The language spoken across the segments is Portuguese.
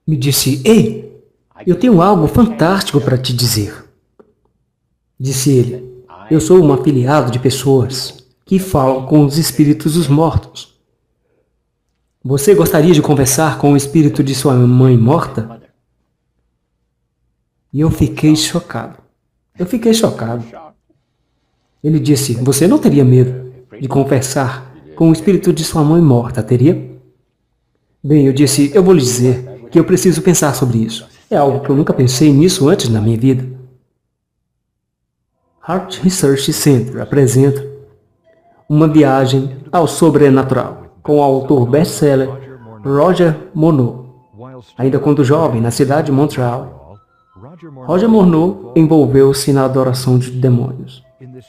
Me disse, ei, eu tenho algo fantástico para te dizer. Disse ele, eu sou um afiliado de pessoas que falam com os espíritos dos mortos. Você gostaria de conversar com o espírito de sua mãe morta? E eu fiquei chocado. Ele disse, você não teria medo de conversar com o espírito de sua mãe morta, teria? Bem, eu disse, eu vou lhe dizer que eu preciso pensar sobre isso. É algo que eu nunca pensei nisso antes na minha vida. Heart Research Center apresenta Uma Viagem ao Sobrenatural, com o autor best-seller Roger Morneau. Ainda quando jovem, na cidade de Montreal, Roger Morneau envolveu-se na adoração de demônios.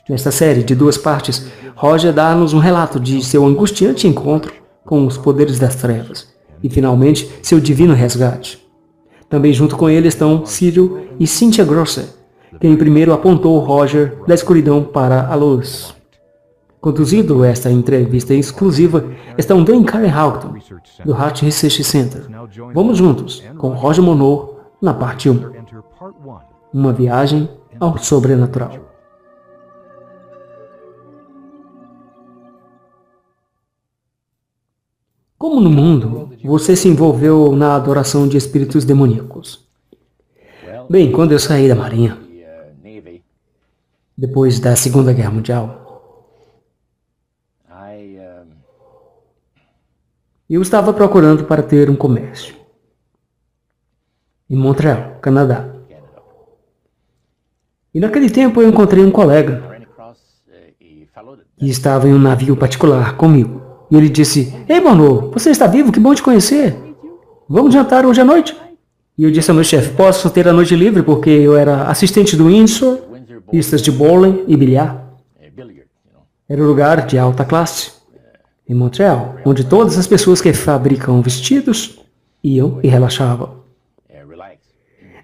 Nesta série de 2 partes, Roger dá-nos um relato de seu angustiante encontro com os poderes das trevas e, finalmente, seu divino resgate. Também junto com ele estão Cyril e Cynthia Grosser, quem primeiro apontou Roger da escuridão para a luz. Conduzindo esta entrevista exclusiva estão Dan e Karen Houghton, do Heart Research Center. Vamos juntos com Roger Morneau na parte 1. Uma viagem ao sobrenatural. Como no mundo você se envolveu na adoração de espíritos demoníacos? Bem, quando eu saí da Marinha, depois da Segunda Guerra Mundial, eu estava procurando para ter um comércio em Montreal, Canadá. E naquele tempo eu encontrei um colega que estava em um navio particular comigo. E ele disse, ei, Morneau, você está vivo? Que bom te conhecer. Vamos jantar hoje à noite? E eu disse ao meu chefe, posso ter a noite livre porque eu era assistente do Windsor, pistas de bowling e bilhar. Era um lugar de alta classe, em Montreal, onde todas as pessoas que fabricam vestidos iam e relaxavam.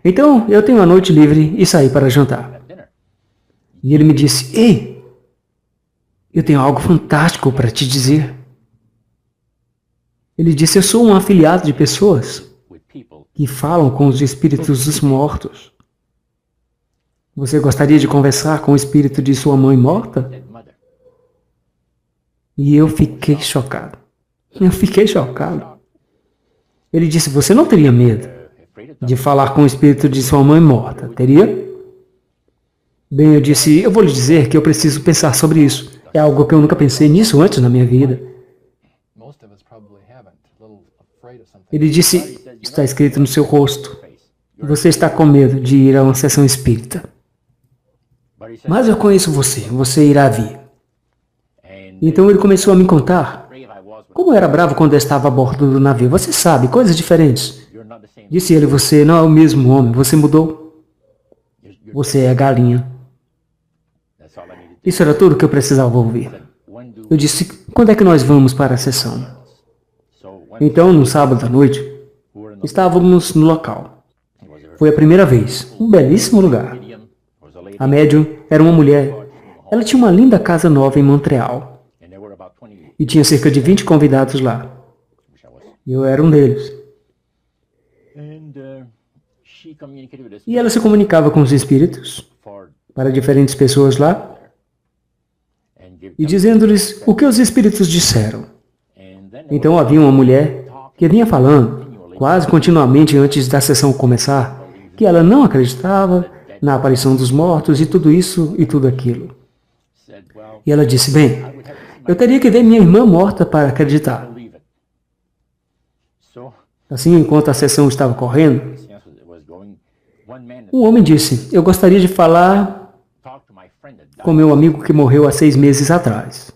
Então, eu tenho a noite livre e saí para jantar. E ele me disse, ei, eu tenho algo fantástico para te dizer. Ele disse, eu sou um afiliado de pessoas que falam com os espíritos dos mortos. Você gostaria de conversar com o espírito de sua mãe morta? E eu fiquei chocado. Ele disse, você não teria medo de falar com o espírito de sua mãe morta, teria? Bem, eu disse, eu vou lhe dizer que eu preciso pensar sobre isso. É algo que eu nunca pensei nisso antes na minha vida. Ele disse, está escrito no seu rosto, você está com medo de ir a uma sessão espírita. Mas eu conheço você, você irá vir. Então ele começou a me contar como era bravo quando eu estava a bordo do navio. Você sabe, coisas diferentes. Disse ele, você não é o mesmo homem, você mudou. Você é a galinha. Isso era tudo que eu precisava ouvir. Eu disse, quando é que nós vamos para a sessão? Então, no sábado à noite, estávamos no local. Foi a primeira vez. Um belíssimo lugar. A médium era uma mulher. Ela tinha uma linda casa nova em Montreal. E tinha cerca de 20 convidados lá. Eu era um deles. E ela se comunicava com os espíritos para diferentes pessoas lá e dizendo-lhes o que os espíritos disseram. Então havia uma mulher que vinha falando, quase continuamente antes da sessão começar, que ela não acreditava na aparição dos mortos e tudo isso e tudo aquilo. E ela disse, bem, eu teria que ver minha irmã morta para acreditar. Assim, enquanto a sessão estava correndo, um homem disse, eu gostaria de falar com meu amigo que morreu há 6 meses atrás.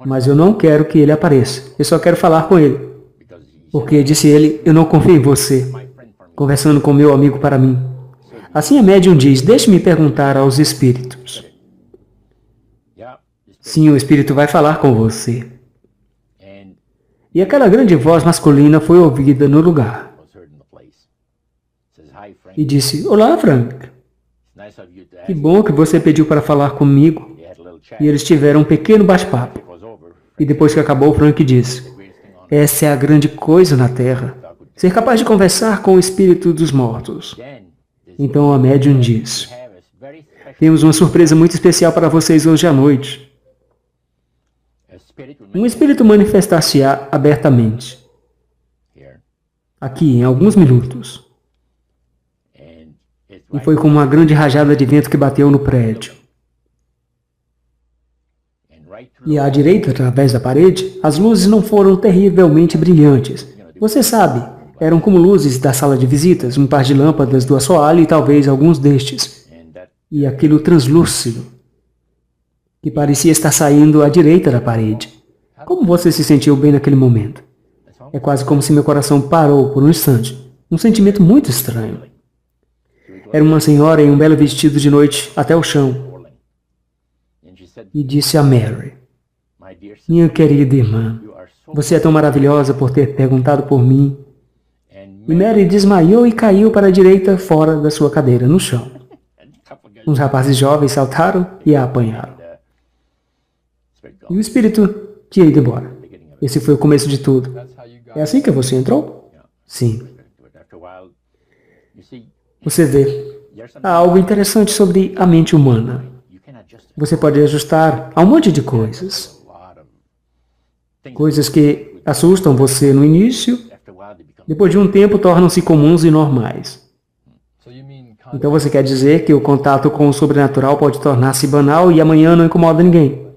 Mas eu não quero que ele apareça. Eu só quero falar com ele. Porque, disse ele, eu não confio em você. Conversando com meu amigo para mim. Assim a médium diz, deixe-me perguntar aos espíritos. Sim, o espírito vai falar com você. E aquela grande voz masculina foi ouvida no lugar. E disse, olá, Frank. Que bom que você pediu para falar comigo. E eles tiveram um pequeno bate-papo. E depois que acabou, Frank disse, essa é a grande coisa na Terra. ser capaz de conversar com o espírito dos mortos. Então a médium diz: temos uma surpresa muito especial para vocês hoje à noite. Um espírito manifestar-se-á abertamente, aqui em alguns minutos. E foi como uma grande rajada de vento que bateu no prédio. E à direita, através da parede, as luzes não foram terrivelmente brilhantes. Você sabe, eram como luzes da sala de visitas, um par de lâmpadas do assoalho e talvez alguns destes. E aquilo translúcido, que parecia estar saindo à direita da parede. Como você se sentiu bem naquele momento? É quase como se meu coração parou por um instante. Um sentimento muito estranho. Era uma senhora em um belo vestido de noite até o chão. E disse a Mary: minha querida irmã, você é tão maravilhosa por ter perguntado por mim. E Mary desmaiou e caiu para a direita, fora da sua cadeira, no chão. Uns rapazes jovens saltaram e a apanharam. E o espírito tinha ido embora. Esse foi o começo de tudo. É assim que você entrou? Sim. Você vê, há algo interessante sobre a mente humana. Você pode ajustar a um monte de coisas. Coisas que assustam você no início, depois de um tempo tornam-se comuns e normais. Então você quer dizer que o contato com o sobrenatural pode tornar-se banal e amanhã não incomoda ninguém?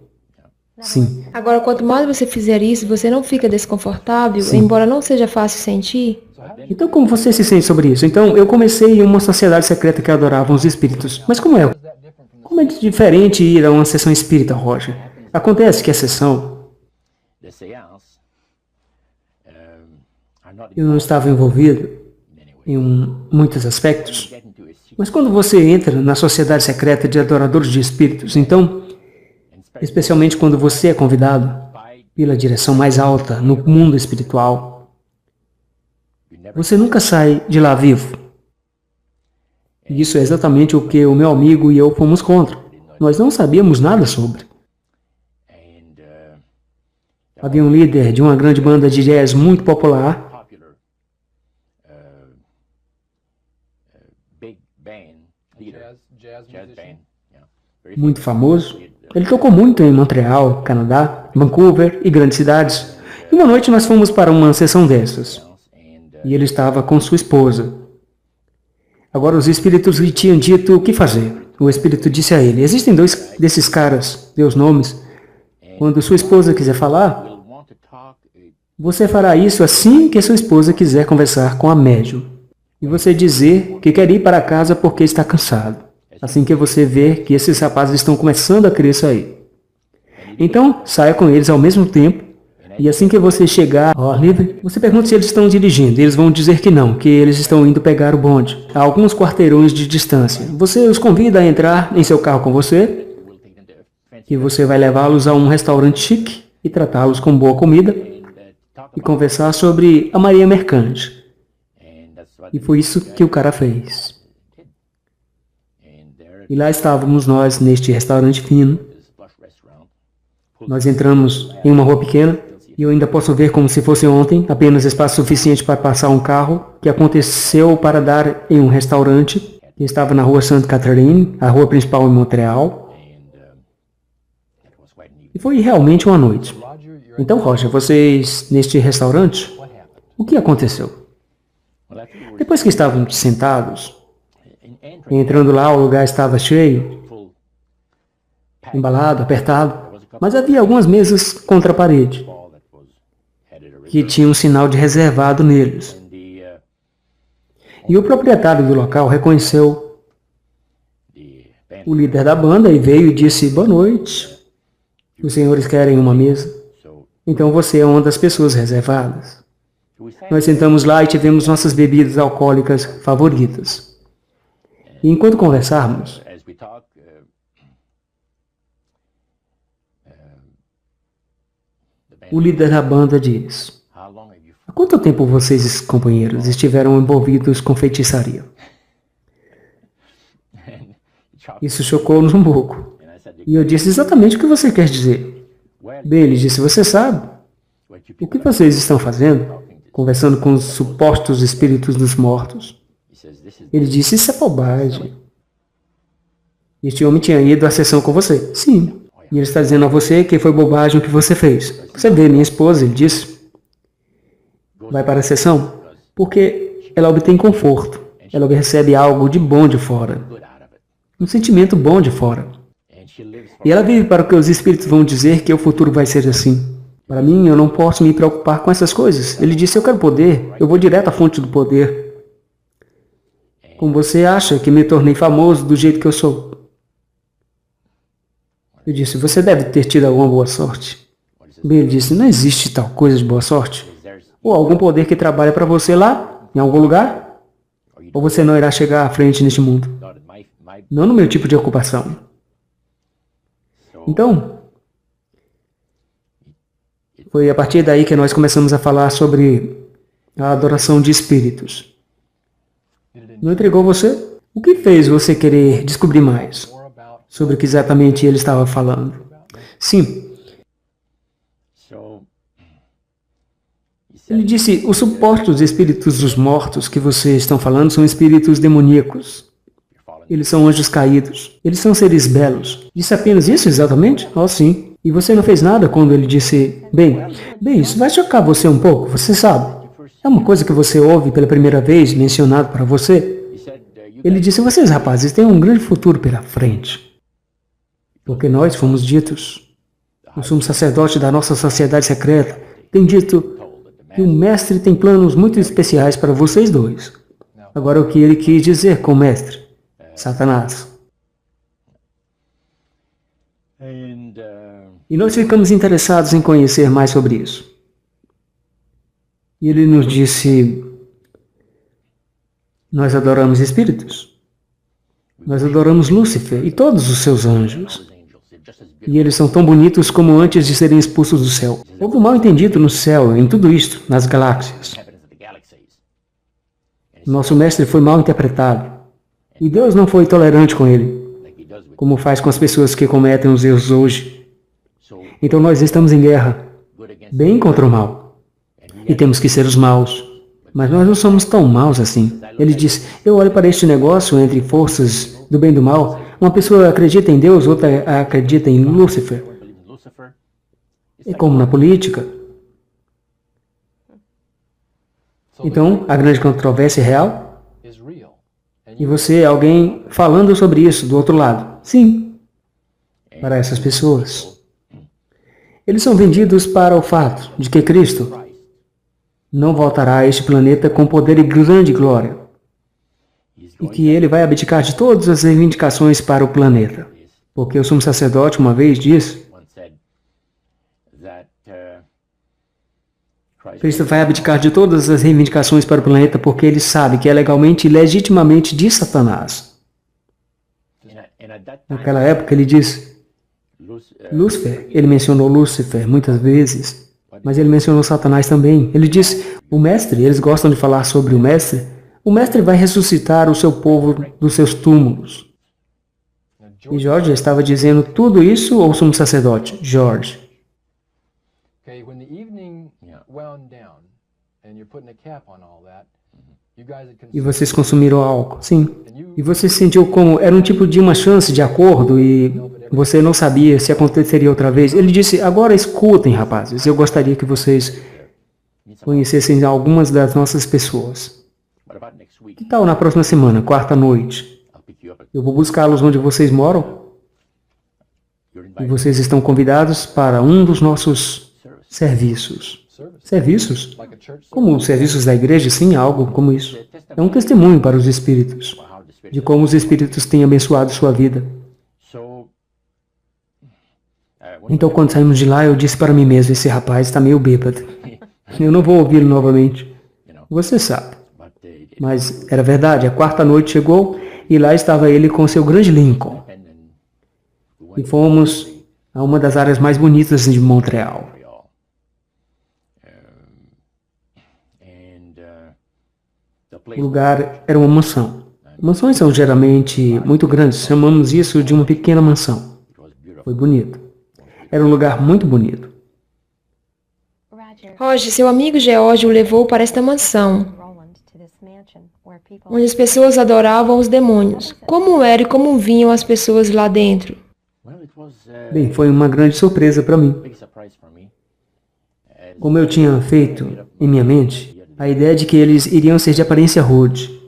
Sim. Agora, quanto mais você fizer isso, você não fica desconfortável, Sim. embora não seja fácil sentir? Então como você se sente sobre isso? Então eu comecei em uma sociedade secreta que adorava os espíritos. Mas como é? Como é diferente ir a uma sessão espírita, Roger? Acontece que a sessão... Eu não estava envolvido em muitos aspectos. Mas quando você entra na sociedade secreta de adoradores de espíritos, então, especialmente quando você é convidado pela direção mais alta no mundo espiritual, você nunca sai de lá vivo. E isso é exatamente o que o meu amigo e eu fomos contra. Nós não sabíamos nada sobre. Havia um líder de uma grande banda de jazz muito popular, muito famoso. Ele tocou muito em Montreal, Canadá, Vancouver e grandes cidades. E uma noite nós fomos para uma sessão dessas. E ele estava com sua esposa. Agora os espíritos lhe tinham dito o que fazer. O espírito disse a ele: existem dois desses caras, dê os nomes. Quando sua esposa quiser falar, você fará isso assim que sua esposa quiser conversar com a médium. E você dizer que quer ir para casa porque está cansado. Assim que você ver que esses rapazes estão começando a querer sair. Então, saia com eles ao mesmo tempo. E assim que você chegar ao ar livre, você pergunta se eles estão dirigindo. Eles vão dizer que não, que eles estão indo pegar o bonde, a alguns quarteirões de distância. Você os convida a entrar em seu carro com você, e você vai levá-los a um restaurante chique e tratá-los com boa comida e conversar sobre a Maria Mercante. E foi isso que o cara fez. E lá estávamos nós neste restaurante fino. Nós entramos em uma rua pequena e eu ainda posso ver como se fosse ontem, apenas espaço suficiente para passar um carro, que aconteceu para dar em um restaurante que estava na rua Sainte Catherine, a rua principal em Montreal. E foi realmente uma noite. Então, Roger, vocês neste restaurante, o que aconteceu? Depois que estavam sentados, entrando lá, o lugar estava cheio, embalado, apertado, mas havia algumas mesas contra a parede, que tinham um sinal de reservado neles. E o proprietário do local reconheceu o líder da banda e veio e disse: boa noite, os senhores querem uma mesa? Então você é uma das pessoas reservadas. Nós sentamos lá e tivemos nossas bebidas alcoólicas favoritas. E enquanto conversávamos, o líder da banda diz: há quanto tempo vocês, companheiros, estiveram envolvidos com feitiçaria? Isso chocou-nos um pouco. E eu disse: exatamente o que você quer dizer. Bem, ele disse: você sabe o que vocês estão fazendo? conversando com os supostos espíritos dos mortos. Ele disse, isso é bobagem. Este homem tinha ido à sessão com você. Sim. E ele está dizendo a você que foi bobagem o que você fez. Você vê, minha esposa, ele disse, vai para a sessão porque ela obtém conforto. Ela recebe algo de bom de fora. Um sentimento bom de fora. E ela vive para o que os espíritos vão dizer que o futuro vai ser assim. Para mim, eu não posso me preocupar com essas coisas. Ele disse, eu quero poder, eu vou direto à fonte do poder. Como você acha que me tornei famoso do jeito que eu sou? Eu disse, você deve ter tido alguma boa sorte. Bem, ele disse, não existe tal coisa de boa sorte. Ou algum poder que trabalha para você lá, em algum lugar? Ou você não irá chegar à frente neste mundo? Não no meu tipo de ocupação. Então, foi a partir daí que nós começamos a falar sobre a adoração de espíritos. Não entregou você? O que fez você querer descobrir mais sobre o que exatamente ele estava falando? Sim. Ele disse, os supostos espíritos dos mortos que vocês estão falando são espíritos demoníacos. Eles são anjos caídos. Eles são seres belos. Disse apenas isso exatamente? Oh, sim. E você não fez nada quando ele disse, bem, isso vai chocar você um pouco, você sabe. É uma coisa que você ouve pela primeira vez mencionado para você. Ele disse, vocês rapazes têm um grande futuro pela frente. Porque nós fomos ditos, o sumo sacerdote da nossa sociedade secreta tem dito que o mestre tem planos muito especiais para vocês dois. Agora o que ele quis dizer com o mestre? Satanás. E nós ficamos interessados em conhecer mais sobre isso. E ele nos disse, nós adoramos espíritos. Nós adoramos Lúcifer e todos os seus anjos. E eles são tão bonitos como antes de serem expulsos do céu. Houve um mal-entendido no céu, em tudo isto, nas galáxias. Nosso mestre foi mal interpretado. E Deus não foi tolerante com ele, como faz com as pessoas que cometem os erros hoje. Então nós estamos em guerra, bem contra o mal. E temos que ser os maus. Mas nós não somos tão maus assim. Ele diz, eu olho para este negócio entre forças do bem e do mal. Uma pessoa acredita em Deus, outra acredita em Lúcifer. É como na política. Então, a grande controvérsia é real? E você, alguém falando sobre isso do outro lado? Sim, para essas pessoas. Eles são vendidos para o fato de que Cristo não voltará a este planeta com poder e grande glória. E que ele vai abdicar de todas as reivindicações para o planeta. Porque o sumo sacerdote uma vez disse, Cristo vai abdicar de todas as reivindicações para o planeta porque ele sabe que é legalmente e legitimamente de Satanás. Naquela época ele diz, Lúcifer, ele mencionou Lúcifer muitas vezes, mas ele mencionou Satanás também. Ele disse, o mestre, eles gostam de falar sobre o mestre vai ressuscitar o seu povo dos seus túmulos. E Jorge estava dizendo tudo isso ou o sumo sacerdote? Jorge. E vocês consumiram álcool? Sim. E você sentiu como era um tipo de uma chance de acordo e você não sabia se aconteceria outra vez? Ele disse, agora escutem, rapazes, eu gostaria que vocês conhecessem algumas das nossas pessoas. Que tal na próxima semana, quarta noite? Eu vou buscá-los onde vocês moram e vocês estão convidados para um dos nossos serviços. Serviços? Como os serviços da igreja, sim, algo como isso. É um testemunho para os espíritos, de como os espíritos têm abençoado sua vida. Então, quando saímos de lá, eu disse para mim mesmo, esse rapaz está meio bêbado. Eu não vou ouvi-lo novamente. Você sabe. Mas era verdade, a quarta noite chegou e lá estava ele com seu grande Lincoln. E fomos a uma das áreas mais bonitas de Montreal. O lugar era uma mansão. Mansões são geralmente muito grandes, chamamos isso de uma pequena mansão. Foi bonito. Era um lugar muito bonito. Roger, seu amigo George o levou para esta mansão, onde as pessoas adoravam os demônios. Como era e como vinham as pessoas lá dentro? Bem, foi uma grande surpresa para mim. Como eu tinha feito em minha mente, a ideia de que eles iriam ser de aparência rude.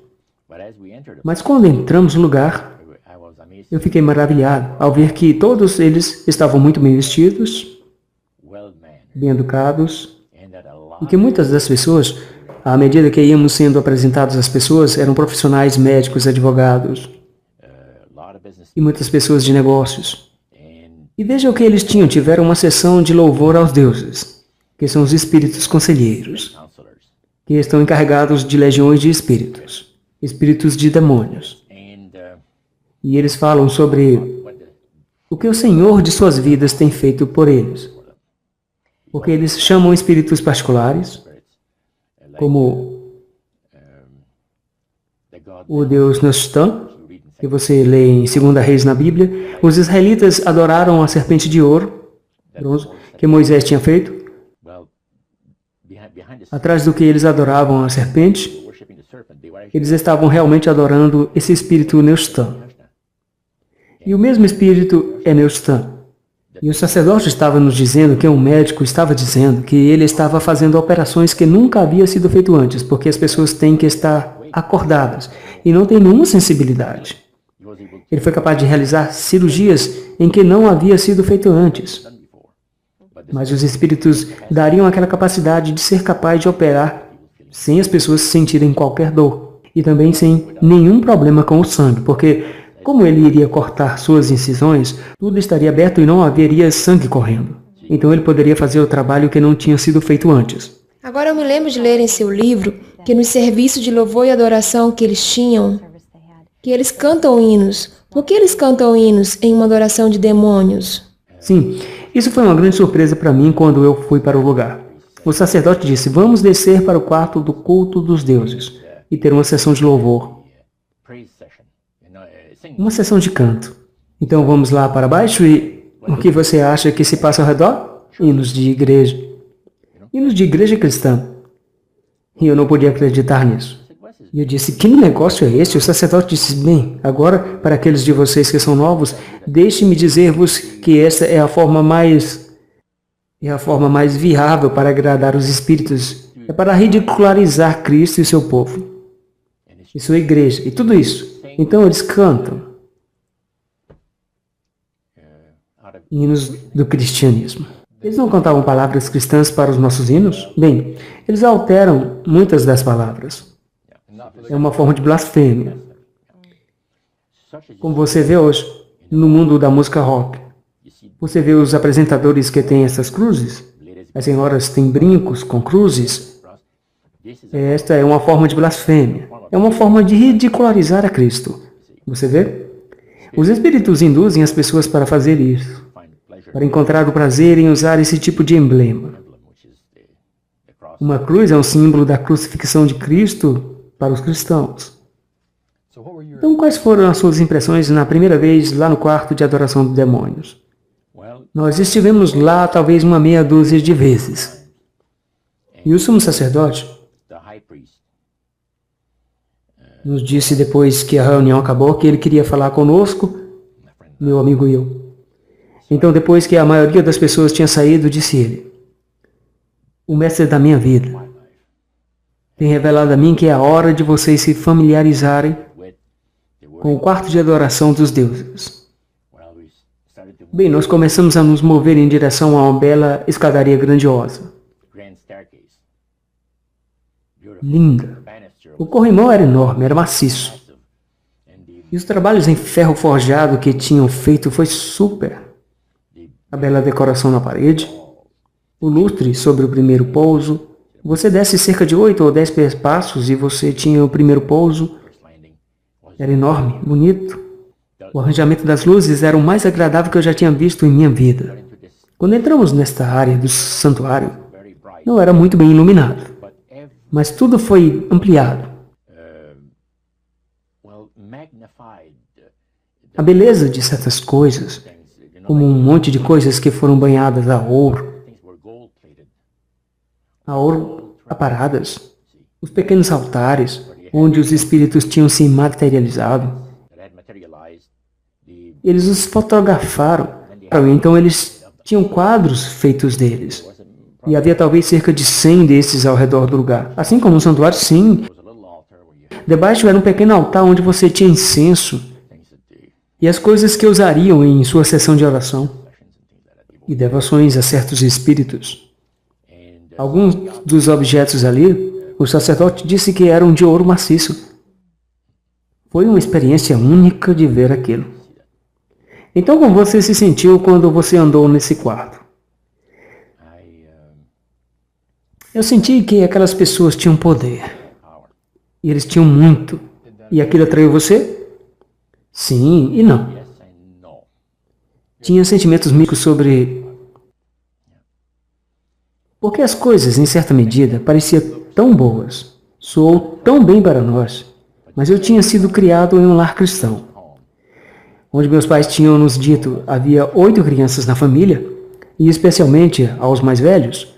Mas quando entramos no lugar, eu fiquei maravilhado ao ver que todos eles estavam muito bem vestidos, bem educados, e que muitas das pessoas, à medida que íamos sendo apresentados às pessoas, eram profissionais, médicos, advogados, e muitas pessoas de negócios. E veja o que eles tiveram uma sessão de louvor aos deuses, que são os espíritos conselheiros, que estão encarregados de legiões de espíritos, espíritos de demônios. E eles falam sobre o que o Senhor de suas vidas tem feito por eles. Porque eles chamam espíritos particulares, como o Deus Nashtan, que você lê em 2 Reis na Bíblia. Os israelitas adoraram a serpente de ouro, bronze, que Moisés tinha feito. Atrás do que eles adoravam a serpente, eles estavam realmente adorando esse espírito Nashtan. E o mesmo espírito é Nashtan. E o sacerdote estava nos dizendo que um médico estava dizendo que ele estava fazendo operações que nunca havia sido feito antes, porque as pessoas têm que estar acordadas e não têm nenhuma sensibilidade. Ele foi capaz de realizar cirurgias em que não havia sido feito antes. Mas os espíritos dariam aquela capacidade de ser capaz de operar sem as pessoas sentirem qualquer dor e também sem nenhum problema com o sangue, porque como ele iria cortar suas incisões, tudo estaria aberto e não haveria sangue correndo. Então ele poderia fazer o trabalho que não tinha sido feito antes. Agora eu me lembro de ler em seu livro que no serviço de louvor e adoração que eles tinham, que eles cantam hinos. Por que eles cantam hinos em uma adoração de demônios? Sim, isso foi uma grande surpresa para mim quando eu fui para o lugar. O sacerdote disse, vamos descer para o quarto do culto dos deuses e ter uma sessão de louvor. Uma sessão de canto. Então vamos lá para baixo e o que você acha que se passa ao redor? Hinos de igreja. Hinos de igreja cristã. E eu não podia acreditar nisso. E eu disse, que negócio é esse? O sacerdote disse, bem, agora para aqueles de vocês que são novos, deixe-me dizer-vos que essa é a forma mais viável para agradar os espíritos. É para ridicularizar Cristo e seu povo. E sua igreja. E tudo isso. Então eles cantam hinos do cristianismo. Eles não cantavam palavras cristãs para os nossos hinos? Bem, eles alteram muitas das palavras. É uma forma de blasfêmia. Como você vê hoje, no mundo da música rock. Você vê os apresentadores que têm essas cruzes? As senhoras têm brincos com cruzes? Esta é uma forma de blasfêmia. É uma forma de ridicularizar a Cristo. Você vê? Os espíritos induzem as pessoas para fazer isso, para encontrar o prazer em usar esse tipo de emblema. Uma cruz é um símbolo da crucifixão de Cristo para os cristãos. Então, quais foram as suas impressões na primeira vez lá no quarto de adoração de demônios? Nós estivemos lá talvez uma meia dúzia de vezes. E o sumo sacerdote nos disse depois que a reunião acabou que ele queria falar conosco, meu amigo e eu. Então, depois que a maioria das pessoas tinha saído, disse ele, o mestre da minha vida tem revelado a mim que é a hora de vocês se familiarizarem com o quarto de adoração dos deuses. Bem, nós começamos a nos mover em direção a uma bela escadaria grandiosa. Linda. O corrimão era enorme, era maciço. E os trabalhos em ferro forjado que tinham feito foi super. A bela decoração na parede, o lustre sobre o primeiro pouso. Você desce cerca de 8 ou 10 passos e você tinha o primeiro pouso. Era enorme, bonito. O arranjamento das luzes era o mais agradável que eu já tinha visto em minha vida. Quando entramos nesta área do santuário, não era muito bem iluminado. Mas tudo foi ampliado. A beleza de certas coisas, como um monte de coisas que foram banhadas a ouro. aparadas, os pequenos altares, onde os espíritos tinham se materializado. Eles os fotografaram, então eles tinham quadros feitos deles. E havia talvez cerca de 100 desses ao redor do lugar. Assim como um santuário, sim. Debaixo era um pequeno altar onde você tinha incenso e as coisas que usariam em sua sessão de oração e devoções a certos espíritos. Alguns dos objetos ali, o sacerdote disse que eram de ouro maciço. Foi uma experiência única de ver aquilo. Então, como você se sentiu quando você andou nesse quarto? Eu senti que aquelas pessoas tinham poder. E eles tinham muito. E aquilo atraiu você? Sim e não. Tinha sentimentos místicos sobre... Porque as coisas, em certa medida, pareciam tão boas, soou tão bem para nós, mas eu tinha sido criado em um lar cristão, onde meus pais tinham nos dito havia 8 crianças na família, e especialmente aos mais velhos.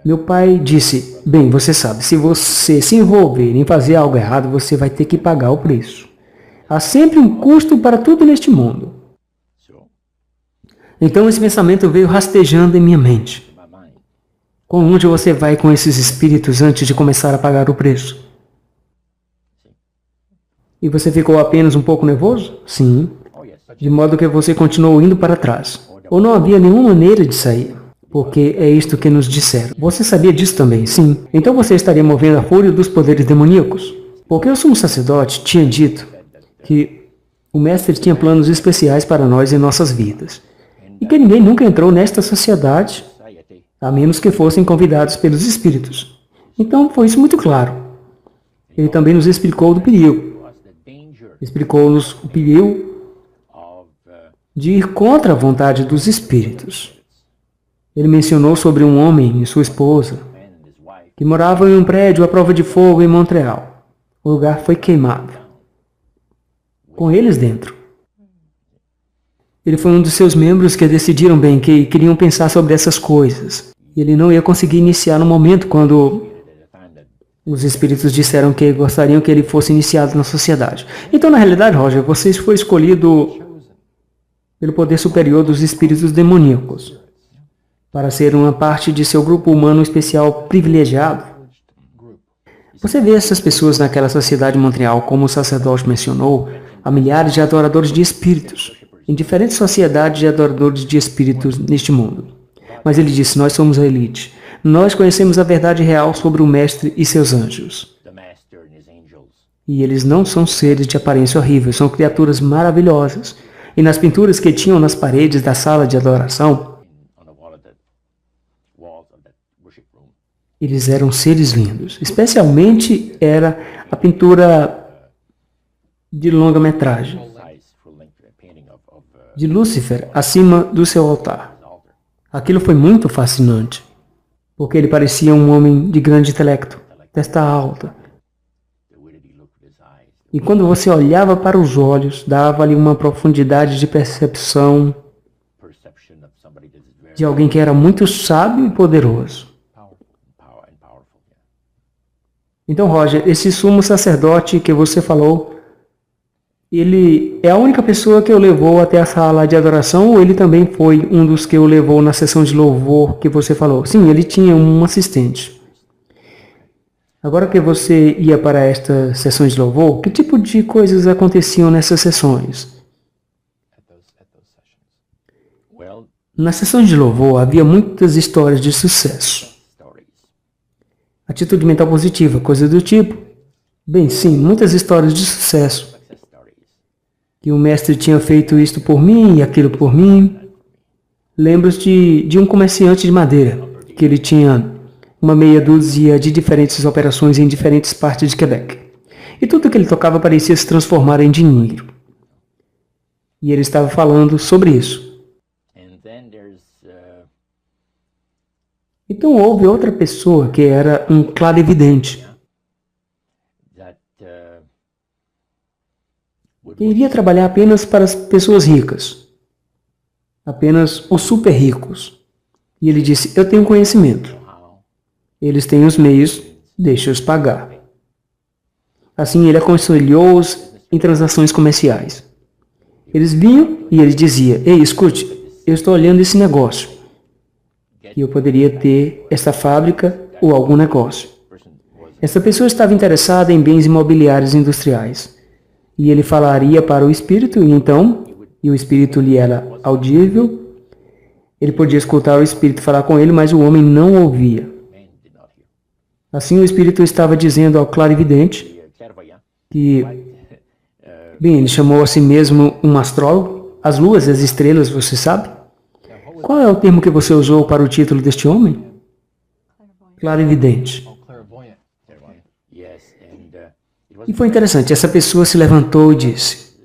Meu pai disse, bem, você sabe, se você se envolver em fazer algo errado, você vai ter que pagar o preço. Há sempre um custo para tudo neste mundo. Então esse pensamento veio rastejando em minha mente. Com onde você vai com esses espíritos antes de começar a pagar o preço? E você ficou apenas um pouco nervoso? Sim. De modo que você continuou indo para trás. Ou não havia nenhuma maneira de sair? Porque é isto que nos disseram. Você sabia disso também? Sim. Então você estaria movendo a fúria dos poderes demoníacos? Porque o sumo sacerdote tinha dito que o mestre tinha planos especiais para nós em nossas vidas. E que ninguém nunca entrou nesta sociedade a menos que fossem convidados pelos espíritos. Então foi isso muito claro. Ele também nos explicou do perigo. Explicou-nos o perigo de ir contra a vontade dos espíritos. Ele mencionou sobre um homem e sua esposa que moravam em um prédio à prova de fogo em Montreal. O lugar foi queimado, com eles dentro. Ele foi um dos seus membros que decidiram bem que queriam pensar sobre essas coisas. E ele não ia conseguir iniciar no momento quando os espíritos disseram que gostariam que ele fosse iniciado na sociedade. Então, na realidade, Roger, você foi escolhido pelo poder superior dos espíritos demoníacos para ser uma parte de seu grupo humano especial privilegiado. Você vê essas pessoas naquela sociedade de Montreal, como o sacerdote mencionou, há milhares de adoradores de espíritos, em diferentes sociedades de adoradores de espíritos neste mundo. Mas ele disse, nós somos a elite. Nós conhecemos a verdade real sobre o Mestre e seus anjos. E eles não são seres de aparência horrível, são criaturas maravilhosas. E nas pinturas que tinham nas paredes da sala de adoração, eles eram seres lindos. Especialmente era a pintura de longa-metragem de Lúcifer acima do seu altar. Aquilo foi muito fascinante, porque ele parecia um homem de grande intelecto, testa alta. E quando você olhava para os olhos, dava-lhe uma profundidade de percepção de alguém que era muito sábio e poderoso. Então, Roger, esse sumo sacerdote que você falou, ele é a única pessoa que o levou até a sala de adoração ou ele também foi um dos que o levou na sessão de louvor que você falou? Sim, ele tinha um assistente. Agora que você ia para estas sessões de louvor, que tipo de coisas aconteciam nessas sessões? Nas sessões de louvor havia muitas histórias de sucesso. Atitude mental positiva, coisa do tipo. Bem, sim, muitas histórias de sucesso. Que o mestre tinha feito isto por mim e aquilo por mim. Lembro-te de um comerciante de madeira, que ele tinha uma meia dúzia de diferentes operações em diferentes partes de Quebec. E tudo que ele tocava parecia se transformar em dinheiro. E ele estava falando sobre isso. Então houve outra pessoa que era um clarividente. Que iria trabalhar apenas para as pessoas ricas. Apenas os super ricos. E ele disse, eu tenho conhecimento. Eles têm os meios, deixe-os pagar. Assim ele aconselhou-os em transações comerciais. Eles vinham e ele dizia: ei, escute, eu estou olhando esse negócio. E eu poderia ter esta fábrica ou algum negócio. Essa pessoa estava interessada em bens imobiliários industriais. E ele falaria para o espírito, e o espírito lhe era audível. Ele podia escutar o espírito falar com ele, mas o homem não ouvia. Assim o espírito estava dizendo ao clarividente que, bem, ele chamou a si mesmo um astrólogo. As luas e as estrelas, você sabe? Qual é o termo que você usou para o título deste homem? Clarividente. E foi interessante, essa pessoa se levantou e disse: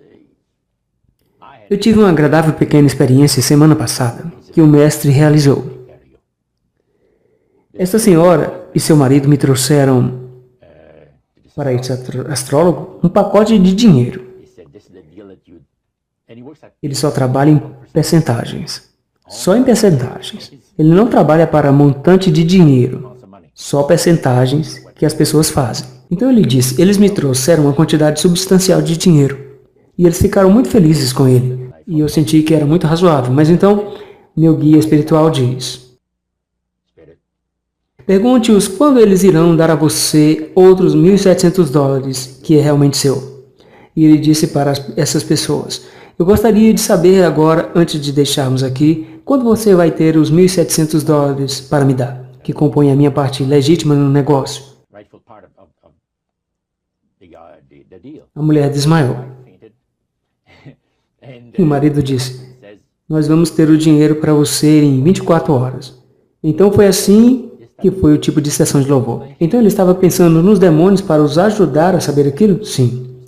eu tive uma agradável pequena experiência semana passada, que o mestre realizou. Esta senhora e seu marido me trouxeram para esse astrólogo um pacote de dinheiro. Ele só trabalha em percentagens. Só em percentagens. Ele não trabalha para montante de dinheiro. Só percentagens que as pessoas fazem. Então ele disse, eles me trouxeram uma quantidade substancial de dinheiro. E eles ficaram muito felizes com ele. E eu senti que era muito razoável. Mas então, meu guia espiritual diz: pergunte-os quando eles irão dar a você outros $1.700, que é realmente seu. E ele disse para essas pessoas: eu gostaria de saber agora, antes de deixarmos aqui, quando você vai ter os $1.700 para me dar, que compõem a minha parte legítima no negócio. A mulher desmaiou. E o marido disse: nós vamos ter o dinheiro para você em 24 horas. Então foi assim que foi o tipo de sessão de louvor. Então ele estava pensando nos demônios para os ajudar a saber aquilo? Sim.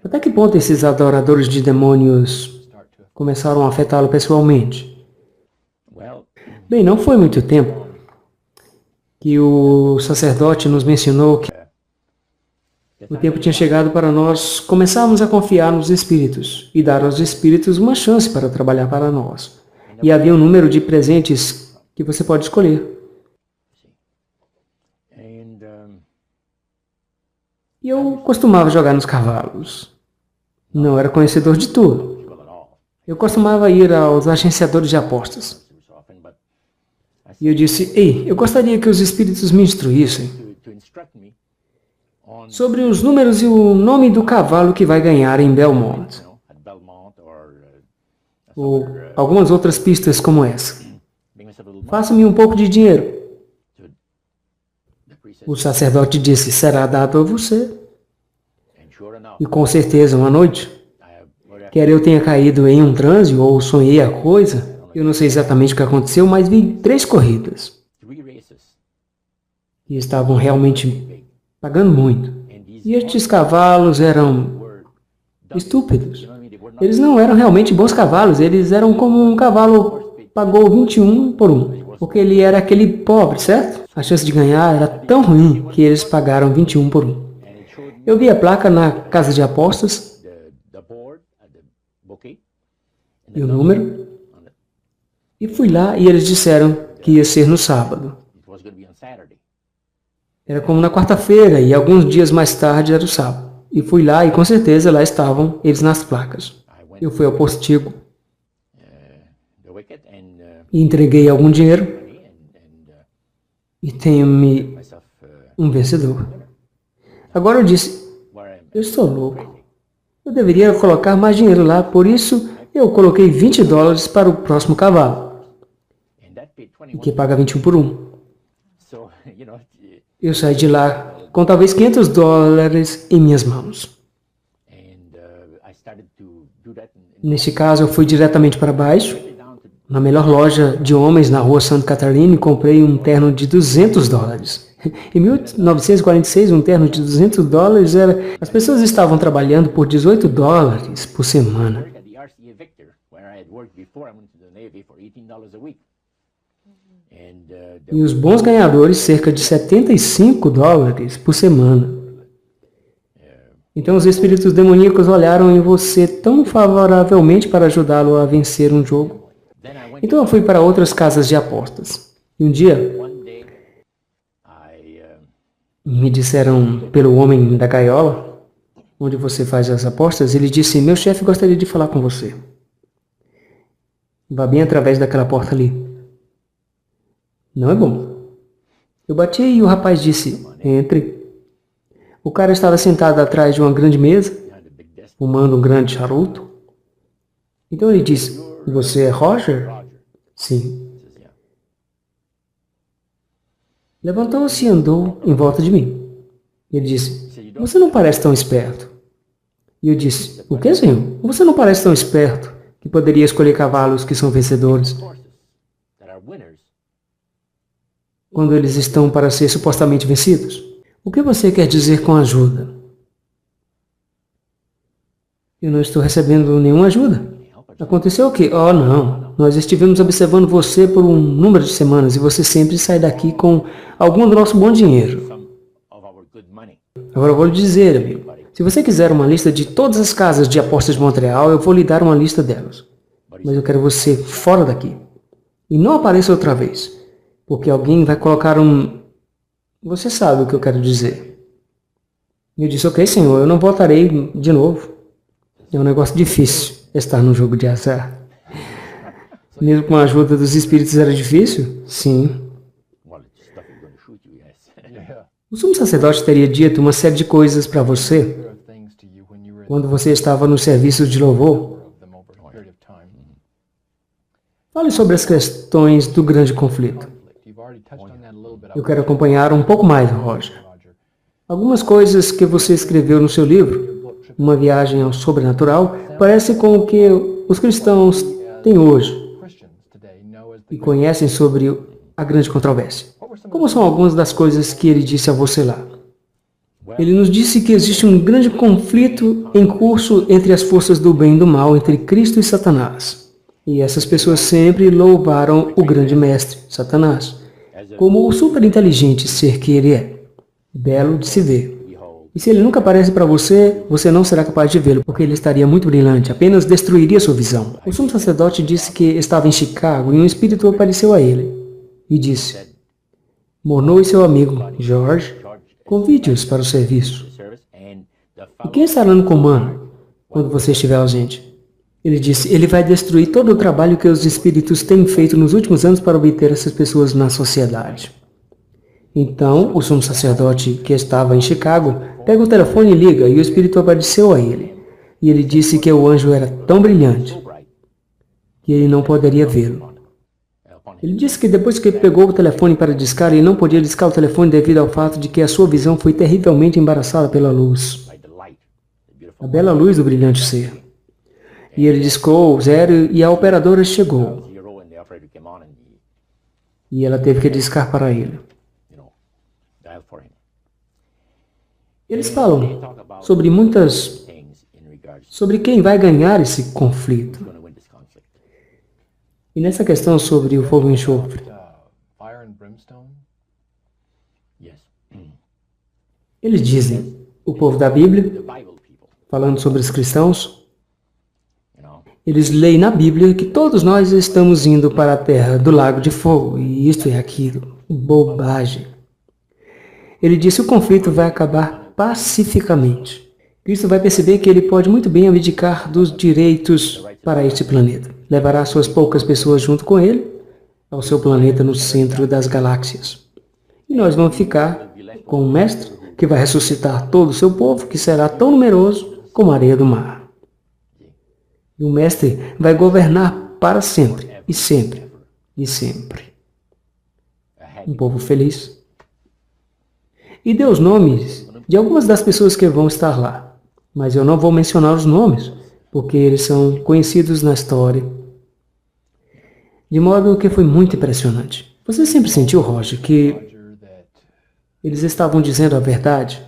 Até que ponto esses adoradores de demônios começaram a afetá-lo pessoalmente? Bem, não foi muito tempo que o sacerdote nos mencionou que o tempo tinha chegado para nós começarmos a confiar nos espíritos e dar aos espíritos uma chance para trabalhar para nós. E havia um número de presentes que você pode escolher. E eu costumava jogar nos cavalos. Não era conhecedor de tudo. Eu costumava ir aos agenciadores de apostas. E eu disse: ei, eu gostaria que os espíritos me instruíssem sobre os números e o nome do cavalo que vai ganhar em Belmont. Ou algumas outras pistas como essa. Faça-me um pouco de dinheiro. O sacerdote disse: será dado a você. E com certeza, uma noite, quer eu tenha caído em um transe ou sonhei a coisa, eu não sei exatamente o que aconteceu, mas vi 3 corridas. E estavam realmente pagando muito. E estes cavalos eram estúpidos. Eles não eram realmente bons cavalos, eles eram como um cavalo pagou 21 por 1. Porque ele era aquele pobre, certo? A chance de ganhar era tão ruim que eles pagaram 21 por 1. Eu vi a placa na casa de apostas e o número, e fui lá e eles disseram que ia ser no sábado. Era como na quarta-feira e alguns dias mais tarde era o sábado. E fui lá e com certeza lá estavam eles nas placas. Eu fui ao postigo e entreguei algum dinheiro e tenho-me um vencedor. Agora eu disse: eu estou louco. Eu deveria colocar mais dinheiro lá, por isso eu coloquei $20 para o próximo cavalo, que paga 21 por 1. Eu saí de lá com talvez $500 em minhas mãos. Neste caso, eu fui diretamente para baixo, na melhor loja de homens na rua Santa Catarina, e comprei um terno de $200. Em 1946, um terno de $200 era... As pessoas estavam trabalhando por $18 por semana. E os bons ganhadores, cerca de $75 por semana. Então os espíritos demoníacos olharam em você tão favoravelmente para ajudá-lo a vencer um jogo. Então eu fui para outras casas de apostas. E um dia, me disseram pelo homem da gaiola, onde você faz as apostas, ele disse, meu chefe gostaria de falar com você. Vá bem através daquela porta ali. Não é bom. Eu bati e o rapaz disse, entre. O cara estava sentado atrás de uma grande mesa, fumando um grande charuto. Então ele disse, você é Roger? Sim. Levantou-se e andou em volta de mim. Ele disse, você não parece tão esperto. E eu disse, o que, senhor? Você não parece tão esperto que poderia escolher cavalos que são vencedores quando eles estão para ser supostamente vencidos? O que você quer dizer com ajuda? Eu não estou recebendo nenhuma ajuda. Aconteceu o quê? Oh, não. Nós estivemos observando você por um número de semanas e você sempre sai daqui com algum do nosso bom dinheiro. Agora eu vou lhe dizer, amigo. Se você quiser uma lista de todas as casas de apostas de Montreal, eu vou lhe dar uma lista delas. Mas eu quero você fora daqui. E não apareça outra vez. Porque alguém vai colocar um... Você sabe o que eu quero dizer. E eu disse, ok, senhor, eu não voltarei de novo. É um negócio difícil estar num jogo de azar. Mesmo com a ajuda dos espíritos era difícil? Sim. O sumo sacerdote teria dito uma série de coisas para você quando você estava no serviço de louvor. Fale sobre as questões do grande conflito. Eu quero acompanhar um pouco mais, Roger. Algumas coisas que você escreveu no seu livro, Uma Viagem ao Sobrenatural, parece com o que os cristãos têm hoje e conhecem sobre a grande controvérsia. Como são algumas das coisas que ele disse a você lá? Ele nos disse que existe um grande conflito em curso entre as forças do bem e do mal, entre Cristo e Satanás. E essas pessoas sempre louvaram o grande mestre, Satanás, como o superinteligente ser que ele é, belo de se ver. E se ele nunca aparece para você, você não será capaz de vê-lo, porque ele estaria muito brilhante, apenas destruiria sua visão. O sumo sacerdote disse que estava em Chicago e um espírito apareceu a ele e disse, Monod e seu amigo, George, convide-os para o serviço. E quem estará no comando quando você estiver ausente? Ele disse, ele vai destruir todo o trabalho que os espíritos têm feito nos últimos anos para obter essas pessoas na sociedade. Então, o sumo sacerdote que estava em Chicago pega o telefone e liga, e o espírito apareceu a ele. E ele disse que o anjo era tão brilhante que ele não poderia vê-lo. Ele disse que depois que pegou o telefone para discar, ele não podia discar o telefone devido ao fato de que a sua visão foi terrivelmente embaraçada pela luz. A bela luz do brilhante ser. E ele discou 0 e a operadora chegou. E ela teve que discar para ele. Eles falam sobre quem vai ganhar esse conflito. E nessa questão sobre o fogo e o enxofre, eles dizem, o povo da Bíblia, falando sobre os cristãos, eles leem na Bíblia que todos nós estamos indo para a terra do lago de fogo, e isto e aquilo. Bobagem. Ele disse que o conflito vai acabar pacificamente. Cristo vai perceber que ele pode muito bem abdicar dos direitos para este planeta. Levará suas poucas pessoas junto com ele ao seu planeta no centro das galáxias. E nós vamos ficar com um mestre que vai ressuscitar todo o seu povo, que será tão numeroso como a areia do mar. E o mestre vai governar para sempre, e sempre, e sempre. Um povo feliz. E deu os nomes de algumas das pessoas que vão estar lá. Mas eu não vou mencionar os nomes, porque eles são conhecidos na história. De modo que foi muito impressionante. Você sempre sentiu, Roger, que eles estavam dizendo a verdade?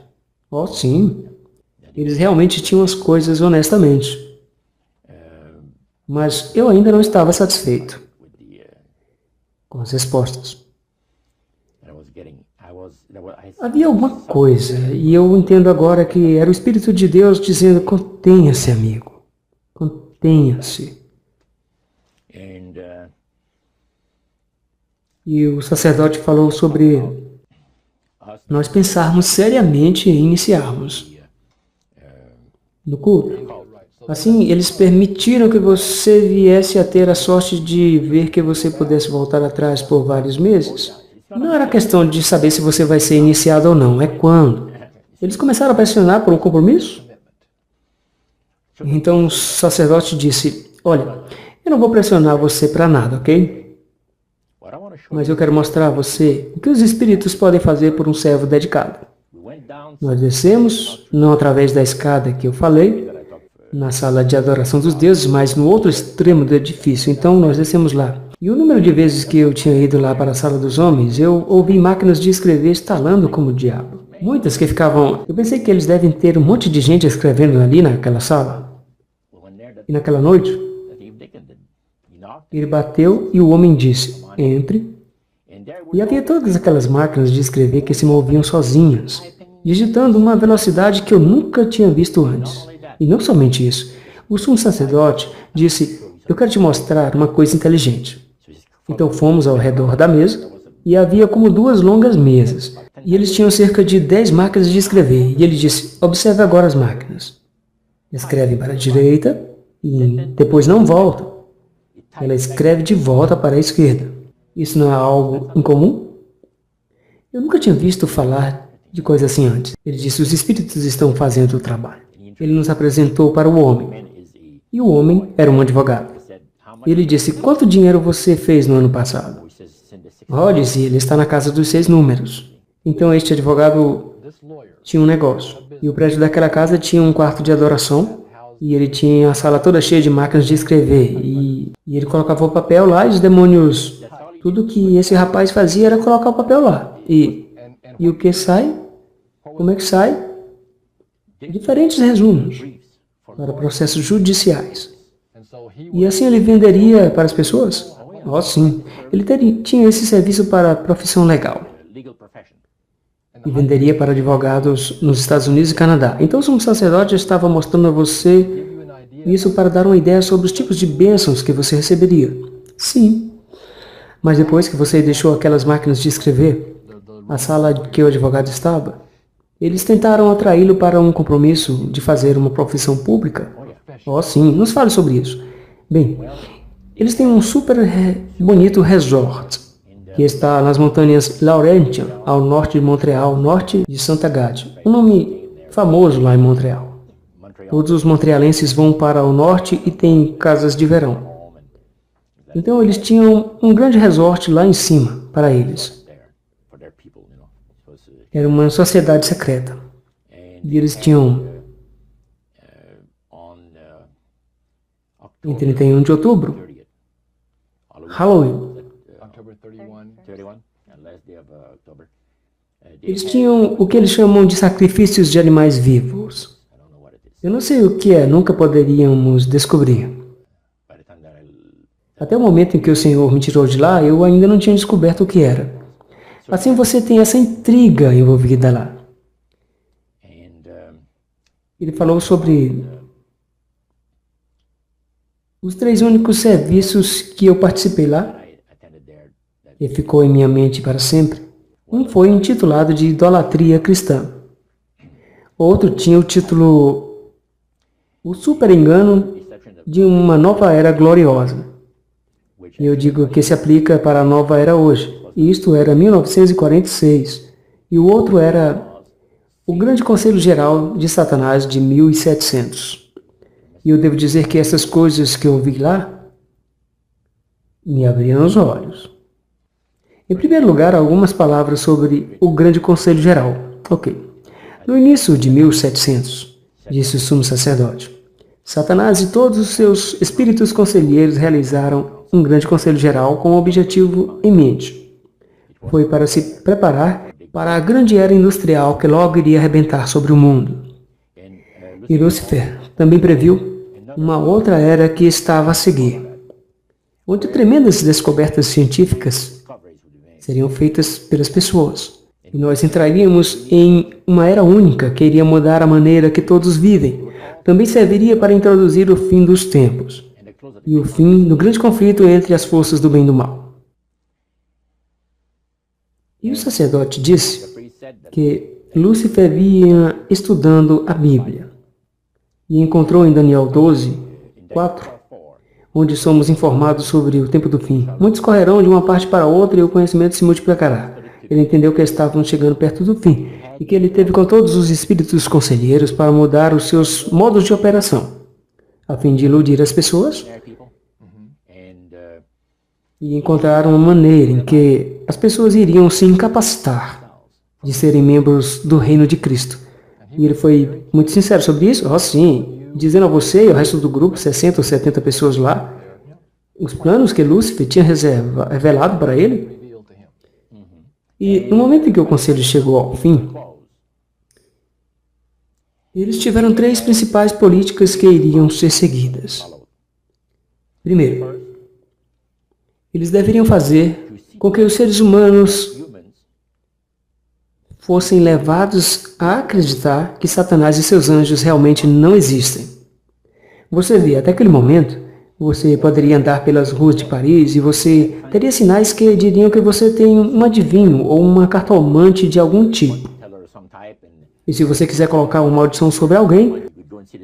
Oh, sim. Eles realmente tinham as coisas honestamente. Mas eu ainda não estava satisfeito com as respostas. Havia alguma coisa, e eu entendo agora que era o Espírito de Deus dizendo, contenha-se, amigo, contenha-se. E o sacerdote falou sobre nós pensarmos seriamente em iniciarmos no culto. Assim, eles permitiram que você viesse a ter a sorte de ver que você pudesse voltar atrás por vários meses. Não era questão de saber se você vai ser iniciado ou não, é quando. Eles começaram a pressionar por um compromisso. Então o sacerdote disse, olha, eu não vou pressionar você para nada, ok? Mas eu quero mostrar a você o que os espíritos podem fazer por um servo dedicado. Nós descemos, não através da escada que eu falei, na sala de adoração dos deuses, mas no outro extremo do edifício. Então nós descemos lá. E o número de vezes que eu tinha ido lá para a sala dos homens, eu ouvi máquinas de escrever estalando como o diabo. Muitas que ficavam... Eu pensei que eles devem ter um monte de gente escrevendo ali naquela sala. E naquela noite, ele bateu e o homem disse, entre. E havia todas aquelas máquinas de escrever que se moviam sozinhas, digitando uma velocidade que eu nunca tinha visto antes. E não somente isso. O sumo sacerdote disse, eu quero te mostrar uma coisa inteligente. Então fomos ao redor da mesa e havia como 2 longas mesas. E eles tinham cerca de 10 máquinas de escrever. E ele disse, observe agora as máquinas. Escreve para a direita e depois não volta. Ela escreve de volta para a esquerda. Isso não é algo incomum? Eu nunca tinha visto falar de coisa assim antes. Ele disse, os espíritos estão fazendo o trabalho. Ele nos apresentou para o homem. E o homem era um advogado. Ele disse, quanto dinheiro você fez no ano passado? Oh, disse ele, está na casa dos 6 números. Então este advogado tinha um negócio. E o prédio daquela casa tinha um quarto de adoração. E ele tinha a sala toda cheia de máquinas de escrever. E ele colocava o papel lá e os demônios... Tudo que esse rapaz fazia era colocar o papel lá. E o que sai? Como é que sai? Diferentes resumos para processos judiciais. E assim ele venderia para as pessoas? Oh, sim. Ele tinha esse serviço para a profissão legal. E venderia para advogados nos Estados Unidos e Canadá. Então, um sacerdote estava mostrando a você isso para dar uma ideia sobre os tipos de bênçãos que você receberia. Sim. Mas depois que você deixou aquelas máquinas de escrever, a sala que o advogado estava, eles tentaram atraí-lo para um compromisso de fazer uma profissão pública? Oh, sim. Nos fale sobre isso. Bem, eles têm um super bonito resort, que está nas montanhas Laurentian, ao norte de Montreal, norte de Santa Gade. Um nome famoso lá em Montreal. Todos os montrealenses vão para o norte e têm casas de verão. Então eles tinham um grande resort lá em cima para eles. Era uma sociedade secreta. E eles tinham, em 31 de outubro, Halloween. Eles tinham o que eles chamam de sacrifícios de animais vivos. Eu não sei o que é, nunca poderíamos descobrir. Até o momento em que o Senhor me tirou de lá, eu ainda não tinha descoberto o que era. Assim você tem essa intriga envolvida lá. Ele falou sobre os 3 únicos serviços que eu participei lá, e ficou em minha mente para sempre. Um foi intitulado de Idolatria Cristã. Outro tinha o título O Super Engano de uma Nova Era Gloriosa. E eu digo que se aplica para a nova era hoje. E isto era 1946. E o outro era o Grande Conselho Geral de Satanás de 1700. E eu devo dizer que essas coisas que eu vi lá me abriram os olhos. Em primeiro lugar, algumas palavras sobre o Grande Conselho Geral. Ok. No início de 1700, disse o sumo sacerdote, Satanás e todos os seus espíritos conselheiros realizaram um grande conselho geral com um objetivo em mente. Foi para se preparar para a grande era industrial que logo iria arrebentar sobre o mundo. E Lúcifer também previu uma outra era que estava a seguir, onde tremendas descobertas científicas seriam feitas pelas pessoas. E nós entraríamos em uma era única que iria mudar a maneira que todos vivem. Também serviria para introduzir o fim dos tempos e o fim do grande conflito entre as forças do bem e do mal. E o sacerdote disse que Lúcifer vinha estudando a Bíblia e encontrou em Daniel 12, 4, onde somos informados sobre o tempo do fim. Muitos correrão de uma parte para outra e o conhecimento se multiplicará. Ele entendeu que estavam chegando perto do fim e que ele teve com todos os espíritos conselheiros para mudar os seus modos de operação, a fim de iludir as pessoas e encontrar uma maneira em que as pessoas iriam se incapacitar de serem membros do reino de Cristo. E ele foi muito sincero sobre isso. Sim, dizendo a você e ao resto do grupo, 60 ou 70 pessoas lá, os planos que Lúcifer tinha revelado para ele. E no momento em que o conselho chegou ao fim, eles tiveram 3 principais políticas que iriam ser seguidas. Primeiro, eles deveriam fazer com que os seres humanos fossem levados a acreditar que Satanás e seus anjos realmente não existem. Você vê, até aquele momento, você poderia andar pelas ruas de Paris e você teria sinais que diriam que você tem um adivinho ou uma cartomante de algum tipo. E se você quiser colocar uma maldição sobre alguém,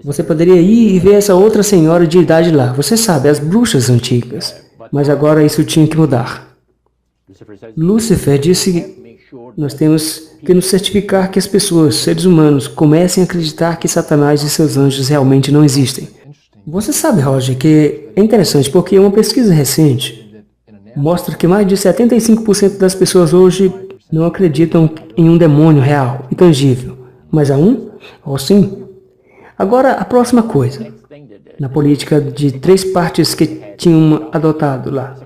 você poderia ir e ver essa outra senhora de idade lá. Você sabe, as bruxas antigas. Mas agora isso tinha que mudar. Lúcifer disse que nós temos que nos certificar que as pessoas, seres humanos, comecem a acreditar que Satanás e seus anjos realmente não existem. Você sabe, Roger, que é interessante porque uma pesquisa recente mostra que mais de 75% das pessoas hoje não acreditam em um demônio real e tangível. Mas há um? Sim. Agora, a próxima coisa. Na política de 3 partes que tinham adotado lá.